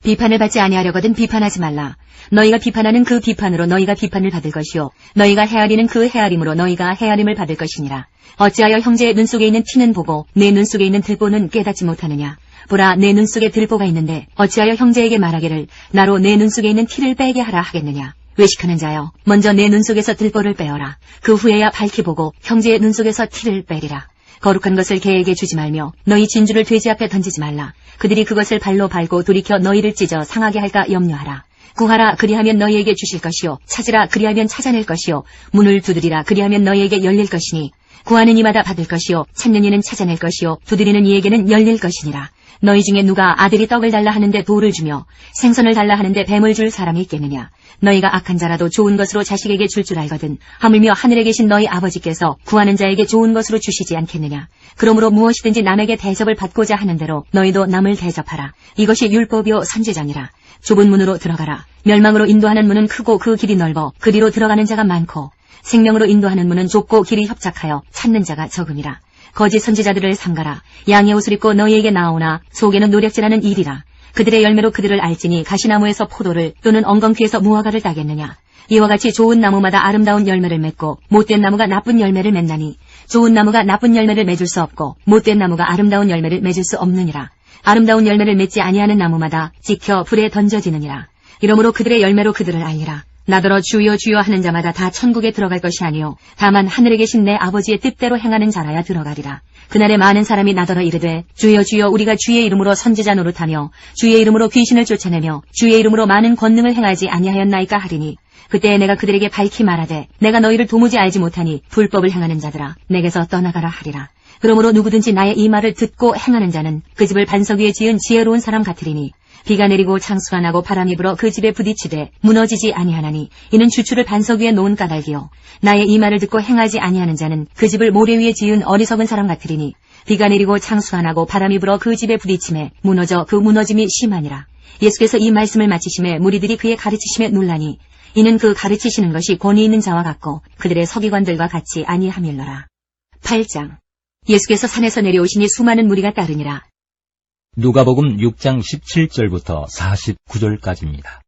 비판을 받지 아니하려거든 비판하지 말라. 너희가 비판하는 그 비판으로 너희가 비판을 받을 것이요 너희가 헤아리는 그 헤아림으로 너희가 헤아림을 받을 것이니라. 어찌하여 형제의 눈 속에 있는 티는 보고 내 눈 속에 있는 들보는 깨닫지 못하느냐. 보라, 내 눈 속에 들보가 있는데 어찌하여 형제에게 말하기를 나로 내 눈 속에 있는 티를 빼게 하라 하겠느냐. 외식하는 자여, 먼저 내 눈 속에서 들보를 빼어라. 그 후에야 밝히 보고 형제의 눈 속에서 티를 빼리라. 거룩한 것을 개에게 주지 말며 너희 진주를 돼지 앞에 던지지 말라. 그들이 그것을 발로 밟고 돌이켜 너희를 찢어 상하게 할까 염려하라. 구하라, 그리하면 너희에게 주실 것이요 찾으라, 그리하면 찾아낼 것이요 문을 두드리라, 그리하면 너희에게 열릴 것이니 구하는 이마다 받을 것이요 찾는 이는 찾아낼 것이요 두드리는 이에게는 열릴 것이니라. 너희 중에 누가 아들이 떡을 달라 하는데 돌을 주며 생선을 달라 하는데 뱀을 줄 사람이 있겠느냐. 너희가 악한 자라도 좋은 것으로 자식에게 줄 줄 알거든 하물며 하늘에 계신 너희 아버지께서 구하는 자에게 좋은 것으로 주시지 않겠느냐. 그러므로 무엇이든지 남에게 대접을 받고자 하는 대로 너희도 남을 대접하라. 이것이 율법이요 선지자니라. 좁은 문으로 들어가라. 멸망으로 인도하는 문은 크고 그 길이 넓어 그리로 들어가는 자가 많고 생명으로 인도하는 문은 좁고 길이 협착하여 찾는 자가 적음이라. 거짓 선지자들을 삼가라. 양의 옷을 입고 너희에게 나오나 속에는 노략질하는 일이라. 그들의 열매로 그들을 알지니 가시나무에서 포도를 또는 엉겅퀴에서 무화과를 따겠느냐. 이와 같이 좋은 나무마다 아름다운 열매를 맺고 못된 나무가 나쁜 열매를 맺나니 좋은 나무가 나쁜 열매를 맺을 수 없고 못된 나무가 아름다운 열매를 맺을 수 없느니라. 아름다운 열매를 맺지 아니하는 나무마다 찍혀 불에 던져지느니라. 이러므로 그들의 열매로 그들을 알리라. 나더러 주여 주여 하는 자마다 다 천국에 들어갈 것이 아니요 다만 하늘에 계신 내 아버지의 뜻대로 행하는 자라야 들어가리라. 그날에 많은 사람이 나더러 이르되 주여 주여 우리가 주의 이름으로 선지자 노릇하며 주의 이름으로 귀신을 쫓아내며 주의 이름으로 많은 권능을 행하지 아니하였나이까 하리니 그때 내가 그들에게 밝히 말하되 내가 너희를 도무지 알지 못하니 불법을 행하는 자들아 내게서 떠나가라 하리라. 그러므로 누구든지 나의 이 말을 듣고 행하는 자는 그 집을 반석 위에 지은 지혜로운 사람 같으리니 비가 내리고 창수가 나고 바람이 불어 그 집에 부딪히되 무너지지 아니하나니 이는 주추를 반석 위에 놓은 까닭이요 나의 이 말을 듣고 행하지 아니하는 자는 그 집을 모래 위에 지은 어리석은 사람 같으리니 비가 내리고 창수가 나고 바람이 불어 그 집에 부딪힘에 무너져 그 무너짐이 심하니라. 예수께서 이 말씀을 마치심에 무리들이 그의 가르치심에 놀라니 이는 그 가르치시는 것이 권위 있는 자와 같고 그들의 서기관들과 같이 아니함일러라. 8장. 예수께서 산에서 내려오시니 수많은 무리가 따르니라. 누가복음 6장 17절부터 49절까지입니다.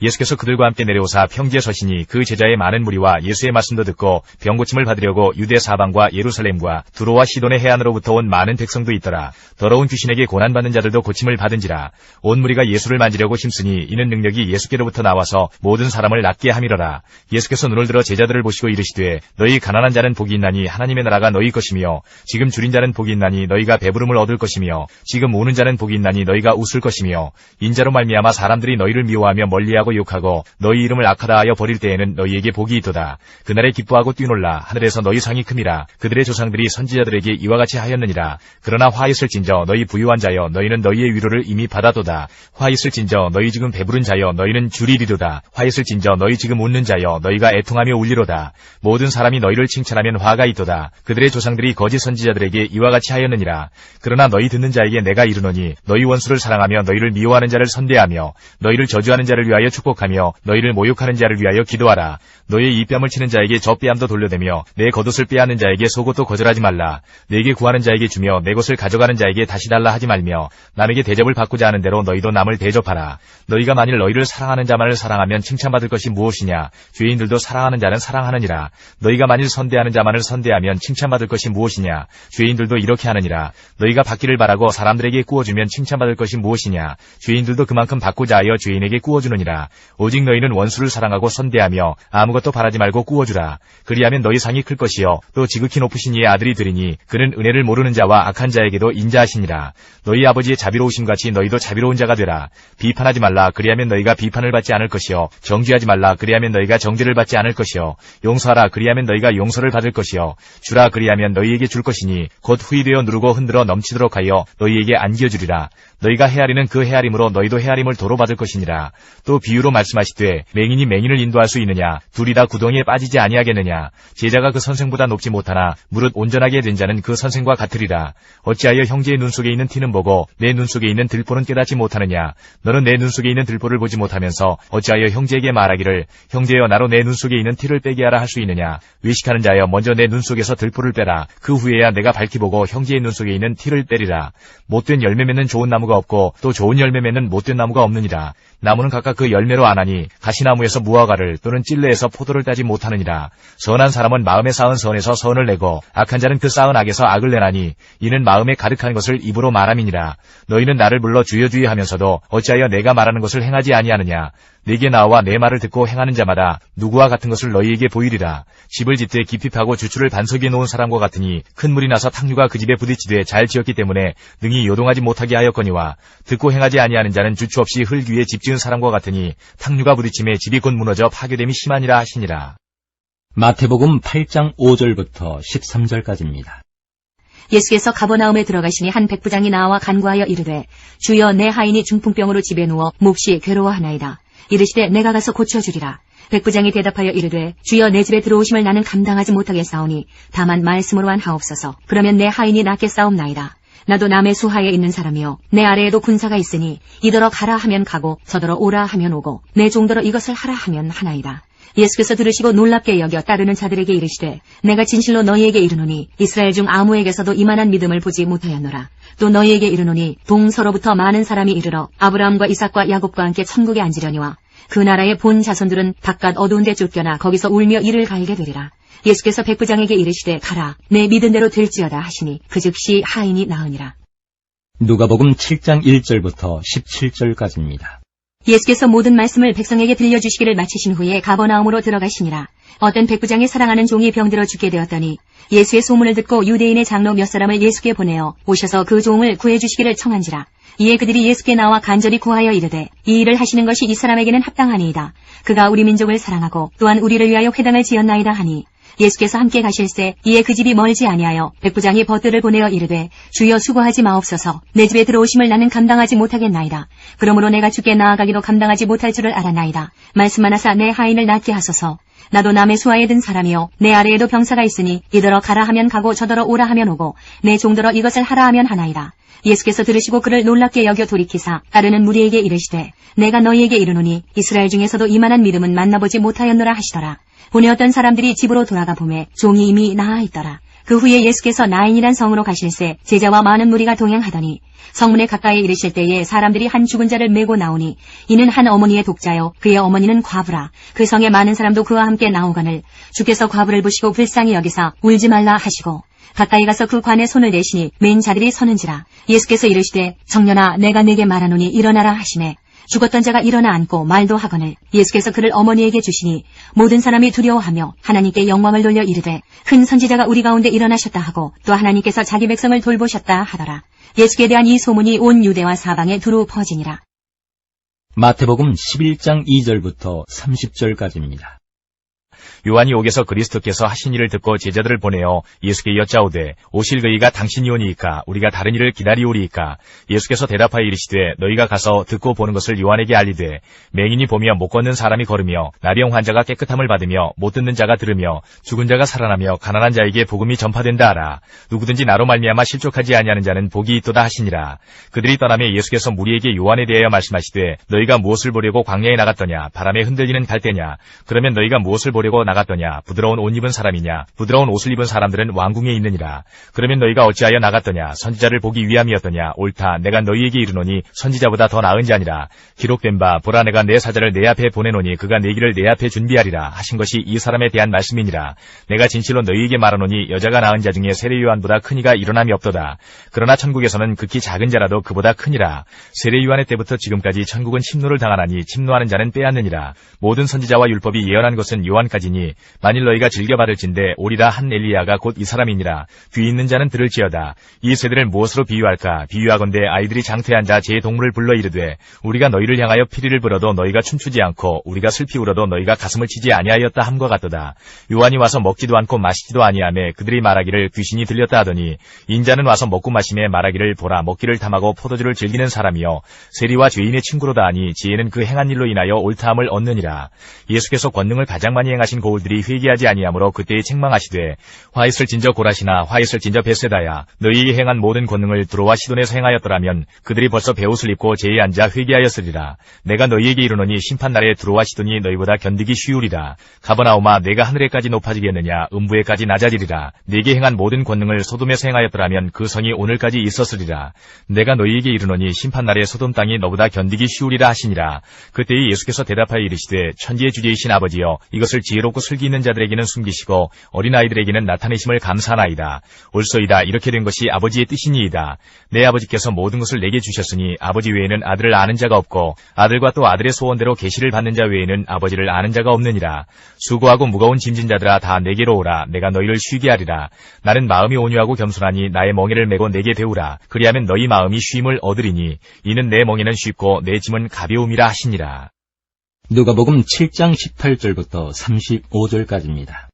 예수께서 그들과 함께 내려오사 평지에 서시니 그 제자의 많은 무리와 예수의 말씀도 듣고 병고침을 받으려고 유대 사방과 예루살렘과 두로와 시돈의 해안으로부터 온 많은 백성도 있더라. 더러운 귀신에게 고난받는 자들도 고침을 받은지라. 온 무리가 예수를 만지려고 힘쓰니 이는 능력이 예수께로부터 나와서 모든 사람을 낫게 함이러라. 예수께서 눈을 들어 제자들을 보시고 이르시되 너희 가난한 자는 복이 있나니 하나님의 나라가 너희 것이며 지금 줄인 자는 복이 있나니 너희가 배부름을 얻을 것이며 지금 우는 자는 복이 있나니 너희가 웃을 것이며 인자로 말미암아 사람들이 너희를 미워하며 멀리하고 욕하고 너희 이름을 악하다 하여 버릴 때에는 너희에게 복이 있도다. 그날에 기뻐하고 뛰놀라. 하늘에서 너희 상이 큼이라. 그들의 조상들이 선지자들에게 이와 같이 하였느니라. 그러나 화 있을진저 너희 부유한 자여 너희는 너희의 위로를 이미 받아도다. 화 있을진저 너희 지금 배부른 자여 너희는 줄이리로다. 화 있을진저 너희 지금 웃는 자여 너희가 애통하며 울리로다. 모든 사람이 너희를 칭찬하면 화가 있도다. 그들의 조상들이 거짓 선지자들에게 이와 같이 하였느니라. 그러나 너희 듣는 자에게 내가 이르노니 너희 원수를 사랑하며 너희를 미워하는 자를 선대하며 너희를 저주하는 자를 위하여 축복하며 너희를 모욕하는 자를 위하여 기도하라. 너희의 이뺨을 치는 자에게 저 뺨도 돌려대며 내 겉옷을 빼앗는 자에게 속옷도 거절하지 말라. 내게 구하는 자에게 주며 내 것을 가져가는 자에게 다시 달라 하지 말며 남에게 대접을 받고자 하는 대로 너희도 남을 대접하라. 너희가 만일 너희를 사랑하는 자만을 사랑하면 칭찬받을 것이 무엇이냐. 죄인들도 사랑하는 자는 사랑하느니라. 너희가 만일 선대하는 자만을 선대하면 칭찬받을 것이 무엇이냐. 죄인들도 이렇게 하느니라. 너희가 받기를 바라고 사람들에게 꾸어주면 칭찬받을 것이 무엇이냐. 죄인들도 그만큼 받고자 하여 죄인에게 꾸어주느니라. 오직 너희는 원수를 사랑하고 선대하며 아무것도 바라지 말고 꾸어주라. 그리하면 너희 상이 클 것이요 또 지극히 높으신 이의 아들이 되리니 그는 은혜를 모르는 자와 악한 자에게도 인자하시니라. 너희 아버지의 자비로우심 같이 너희도 자비로운 자가 되라. 비판하지 말라. 그리하면 너희가 비판을 받지 않을 것이요 정죄하지 말라. 그리하면 너희가 정죄를 받지 않을 것이요 용서하라. 그리하면 너희가 용서를 받을 것이요 주라. 그리하면 너희에게 줄 것이니 곧 후히 되어 누르고 흔들어 넘치도록 하여 너희에게 안겨주리라. 너희가 헤아리는 그 헤아림으로 너희도 헤아림을 도로 받을 것이니라. 또 비유로 말씀하시되 맹인이 맹인을 인도할 수 있느냐? 둘이 다 구덩이에 빠지지 아니하겠느냐? 제자가 그 선생보다 높지 못하나 무릇 온전하게 된 자는 그 선생과 같으리라. 어찌하여 형제의 눈 속에 있는 티는 보고 내 눈 속에 있는 들보는 깨닫지 못하느냐? 너는 내 눈 속에 있는 들보를 보지 못하면서 어찌하여 형제에게 말하기를 형제여 나로 내 눈 속에 있는 티를 빼게 하라 할 수 있느냐? 의식하는 자여 먼저 내 눈 속에서 들보를 빼라. 그 후에야 내가 밝히 보고 형제의 눈 속에 있는 티를 빼리라. 못된 열매 맺는 좋은 나무가 없고 또 좋은 열매 맺는 못된 나무가 없느니라. 나무는 각각 그 열매로 아나니 가시나무에서 무화과를 또는 찔레에서 포도를 따지 못하느니라. 선한 사람은 마음에 쌓은 선에서 선을 내고 악한 자는 그 쌓은 악에서 악을 내나니 이는 마음에 가득한 것을 입으로 말함이니라. 너희는 나를 불러 주여 주여 하면서도 어찌하여 내가 말하는 것을 행하지 아니하느냐? 내게 나와 내 말을 듣고 행하는 자마다 누구와 같은 것을 너희에게 보이리라. 집을 짓되 깊이 파고 주추를 반석에 놓은 사람과 같으니 큰 물이 나서 탕류가 그 집에 부딪히되 잘 지었기 때문에 능히 요동하지 못하게 하였거니와 듣고 행하지 아니하는 자는 주추 없이 흙 위에 집 지은 사람과 같으니 탕류가 부딪힘에 집이 곧 무너져 파괴됨이 심하니라 하시니라. 마태복음 8장 5절부터 13절까지입니다. 예수께서 가버나움에 들어가시니 한 백부장이 나와 간구하여 이르되 주여 내 하인이 중풍병으로 집에 누워 몹시 괴로워하나이다. 이르시되 내가 가서 고쳐주리라. 백부장이 대답하여 이르되 주여 내 집에 들어오심을 나는 감당하지 못하겠사오니 다만 말씀으로만 하옵소서. 그러면 내 하인이 낫게 싸움나이다. 나도 남의 수하에 있는 사람이요 내 아래에도 군사가 있으니 이더러 가라 하면 가고 저더러 오라 하면 오고 내 종더러 이것을 하라 하면 하나이다. 예수께서 들으시고 놀랍게 여겨 따르는 자들에게 이르시되 내가 진실로 너희에게 이르노니 이스라엘 중 아무에게서도 이만한 믿음을 보지 못하였노라. 또 너희에게 이르노니 동서로부터 많은 사람이 이르러 아브라함과 이삭과 야곱과 함께 천국에 앉으려니와 그 나라의 본 자손들은 바깥 어두운 데 쫓겨나 거기서 울며 이를 갈게 되리라. 예수께서 백부장에게 이르시되 가라 내 믿은 대로 될지어다 하시니 그 즉시 하인이 나으니라. 누가복음 7장 1절부터 17절까지입니다. 예수께서 모든 말씀을 백성에게 들려주시기를 마치신 후에 가버나움으로 들어가시니라. 어떤 백부장이 사랑하는 종이 병들어 죽게 되었더니 예수의 소문을 듣고 유대인의 장로 몇 사람을 예수께 보내어 오셔서 그 종을 구해주시기를 청한지라. 이에 그들이 예수께 나와 간절히 구하여 이르되 이 일을 하시는 것이 이 사람에게는 합당하니이다. 그가 우리 민족을 사랑하고 또한 우리를 위하여 회당을 지었나이다 하니 예수께서 함께 가실새 이에 그 집이 멀지 아니하여 백부장이 벗들을 보내어 이르되 주여 수고하지 마옵소서. 내 집에 들어오심을 나는 감당하지 못하겠나이다. 그러므로 내가 주께 나아가기도 감당하지 못할 줄을 알았나이다. 말씀하나사 내 하인을 낫게 하소서. 나도 남의 수하에 든 사람이요 내 아래에도 병사가 있으니 이더러 가라 하면 가고 저더러 오라 하면 오고 내 종더러 이것을 하라 하면 하나이다. 예수께서 들으시고 그를 놀랍게 여겨 돌이키사 따르는 무리에게 이르시되 내가 너희에게 이르노니 이스라엘 중에서도 이만한 믿음은 만나보지 못하였노라 하시더라. 보내었던 사람들이 집으로 돌아가 보매 종이 이미 나아 있더라. 그 후에 예수께서 나인이란 성으로 가실새 제자와 많은 무리가 동행하더니 성문에 가까이 이르실 때에 사람들이 한 죽은 자를 메고 나오니 이는 한 어머니의 독자요 그의 어머니는 과부라. 그 성에 많은 사람도 그와 함께 나오거늘 주께서 과부를 보시고 불쌍히 여기사 울지 말라 하시고 가까이 가서 그 관에 손을 내시니 맨 자들이 서는지라. 예수께서 이르시되 청년아 내가 네게 말하노니 일어나라 하시매 죽었던 자가 일어나 앉고 말도 하거늘 예수께서 그를 어머니에게 주시니 모든 사람이 두려워하며 하나님께 영광을 돌려 이르되 큰 선지자가 우리 가운데 일어나셨다 하고 또 하나님께서 자기 백성을 돌보셨다 하더라. 예수께 대한 이 소문이 온 유대와 사방에 두루 퍼지니라. 마태복음 11장 2절부터 30절까지입니다. 요한이 옥에서 그리스도께서 하신 일을 듣고 제자들을 보내어 예수께 여짜오되 오실 그이가 당신이오니이까 우리가 다른 일을 기다리오리이까. 예수께서 대답하여 이르시되 너희가 가서 듣고 보는 것을 요한에게 알리되 맹인이 보며 못 걷는 사람이 걸으며 나병 환자가 깨끗함을 받으며 못 듣는 자가 들으며 죽은 자가 살아나며 가난한 자에게 복음이 전파된다 하라. 누구든지 나로 말미암아 실족하지 아니하는 자는 복이 있도다 하시니라. 그들이 떠나며 예수께서 무리에게 요한에 대하여 말씀하시되 너희가 무엇을 보려고 광야에 나갔더냐? 바람에 흔들리는 갈대냐? 그러면 너희가 무엇을 보려고 나갔더냐? 부드러운 옷 입은 사람이냐? 부드러운 옷을 입은 사람들은 왕궁에 있느니라. 그러면 너희가 어찌하여 나갔더냐? 선지자를 보기 위함이었더냐? 옳다. 내가 너희에게 이르노니 선지자보다 더 나은 자니라. 기록된 바 보라 내가 내 사자를 내 앞에 보내노니 그가 내 길을 내 앞에 준비하리라 하신 것이 이 사람에 대한 말씀이니라. 내가 진실로 너희에게 말하노니 여자가 낳은 자 중에 세례 요한보다 큰 이가 일어남이 없도다. 그러나 천국에서는 극히 작은 자라도 그보다 크니라. 세례 요한의 때부터 지금까지 천국은 침노를 당하나니 침노하는 자는 빼앗느니라. 모든 선지자와 율법이 예언한 것은 요한까지 때까지니 만일 너희가 즐겨 받을진대 오리라 한 엘리야가 곧 이 사람이니라. 귀 있는 자는 들을지어다. 이 세대를 무엇으로 비유할까? 비유하건대 아이들이 장터에 앉아 제 동물을 불러 이르되 우리가 너희를 향하여 피리를 불어도 너희가 춤추지 않고 우리가 슬피 울어도 너희가 가슴을 치지 아니하였다 함과 같도다. 요한이 와서 먹지도 않고 마시지도 아니하매 그들이 말하기를 귀신이 들렸다 하더니 인자는 와서 먹고 마시매 말하기를 보라 먹기를 탐하고 포도주를 즐기는 사람이여 세리와 죄인의 친구로다 하니 지혜는 그 행한 일로 인하여 옳다함을 얻느니라. 예수께서 권능을 가장 많이 행하신 고울들이 회개하지 아니하므로 그때에 책망하시되 화 있을진저 고라시나 화 있을진저 베세다야 너희에게 행한 모든 권능을 두로와 시돈에서 행하였더라면 그들이 벌써 베옷을 입고 제에 앉아 회개하였으리라. 내가 너희에게 이르노니 심판날에 두로와 시돈이 너희보다 견디기 쉬우리라. 가버나움아 내가 하늘에까지 높아지겠느냐 음부에까지 낮아지리라. 네게 행한 모든 권능을 소돔에서 행하였더라면 그 성이 오늘까지 있었으리라. 내가 너희에게 이르노니 심판날에 소돔 땅이 너보다 견디기 쉬우리라 하시니라. 그때에 예수께서 대답하여 이르시되 천지의 주제이신 아버지여 이것을 지혜롭고 슬기 있는 자들에게는 숨기시고 어린아이들에게는 나타내심을 감사하나이다. 옳소이다. 이렇게 된 것이 아버지의 뜻이니이다. 내 아버지께서 모든 것을 내게 주셨으니 아버지 외에는 아들을 아는 자가 없고 아들과 또 아들의 소원대로 계시를 받는 자 외에는 아버지를 아는 자가 없느니라. 수고하고 무거운 짐진 자들아 다 내게로 오라. 내가 너희를 쉬게 하리라. 나는 마음이 온유하고 겸손하니 나의 멍에를 메고 내게 배우라. 그리하면 너희 마음이 쉼을 얻으리니 이는 내 멍에는 쉽고 내 짐은 가벼움이라 하시니라. 누가복음 7장 18절부터 35절까지입니다.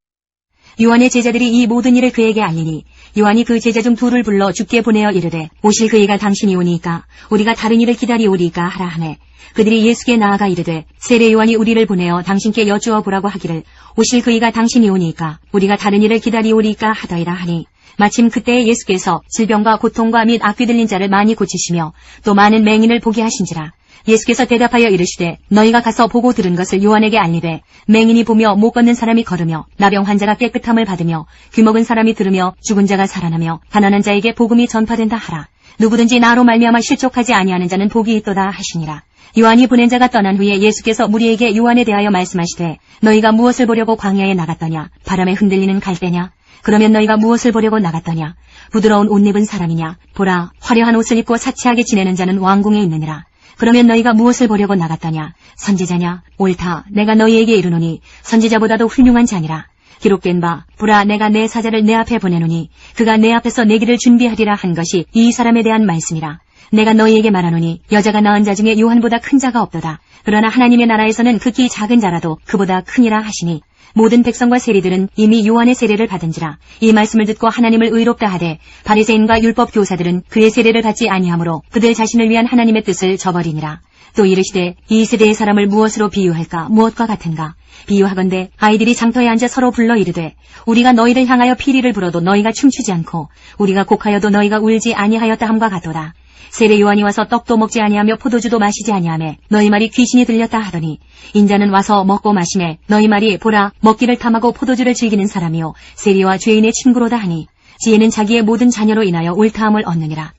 요한의 제자들이 이 모든 일을 그에게 알리니 요한이 그 제자 중 둘을 불러 주께 보내어 이르되 오실 그이가 당신이 오니까 우리가 다른 일을 기다리오리까 하라 하네. 그들이 예수께 나아가 이르되 세례 요한이 우리를 보내어 당신께 여쭈어 보라고 하기를 오실 그이가 당신이 오니까 우리가 다른 일을 기다리오리까 하더이라 하니 마침 그때에 예수께서 질병과 고통과 및 악귀 들린 자를 많이 고치시며 또 많은 맹인을 보게 하신지라. 예수께서 대답하여 이르시되 너희가 가서 보고 들은 것을 요한에게 알리되 맹인이 보며 못 걷는 사람이 걸으며 나병 환자가 깨끗함을 받으며 귀먹은 사람이 들으며 죽은 자가 살아나며 가난한 자에게 복음이 전파된다 하라. 누구든지 나로 말미암아 실족하지 아니하는 자는 복이 있도다 하시니라. 요한이 보낸 자가 떠난 후에 예수께서 무리에게 요한에 대하여 말씀하시되 너희가 무엇을 보려고 광야에 나갔더냐? 바람에 흔들리는 갈대냐? 그러면 너희가 무엇을 보려고 나갔더냐? 부드러운 옷 입은 사람이냐? 보라, 화려한 옷을 입고 사치하게 지내는 자는 왕궁에 있느니라. 그러면 너희가 무엇을 보려고 나갔더냐? 선지자냐? 옳다. 내가 너희에게 이르노니 선지자보다도 훌륭한 자니라. 기록된 바 보라 내가 내 사자를 내 앞에 보내노니 그가 내 앞에서 내 길을 준비하리라 한 것이 이 사람에 대한 말씀이라. 내가 너희에게 말하노니 여자가 낳은 자 중에 요한보다 큰 자가 없도다. 그러나 하나님의 나라에서는 극히 작은 자라도 그보다 크니라 하시니 모든 백성과 세리들은 이미 요한의 세례를 받은지라. 이 말씀을 듣고 하나님을 의롭다 하되 바리새인과 율법 교사들은 그의 세례를 받지 아니하므로 그들 자신을 위한 하나님의 뜻을 저버리니라. 또 이르시되 이 세대의 사람을 무엇으로 비유할까? 무엇과 같은가? 비유하건대 아이들이 장터에 앉아 서로 불러 이르되 우리가 너희를 향하여 피리를 불어도 너희가 춤추지 않고 우리가 곡하여도 너희가 울지 아니하였다 함과 같도다. 세례 요한이 와서 떡도 먹지 아니하며 포도주도 마시지 아니하며 너희 말이 귀신이 들렸다 하더니 인자는 와서 먹고 마시매 너희 말이 보라 먹기를 탐하고 포도주를 즐기는 사람이요 세리와 죄인의 친구로다 하니 지혜는 자기의 모든 자녀로 인하여 옳다함을 얻느니라.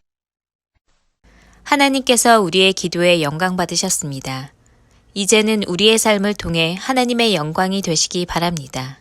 하나님께서 우리의 기도에 영광 받으셨습니다. 이제는 우리의 삶을 통해 하나님의 영광이 되시기 바랍니다.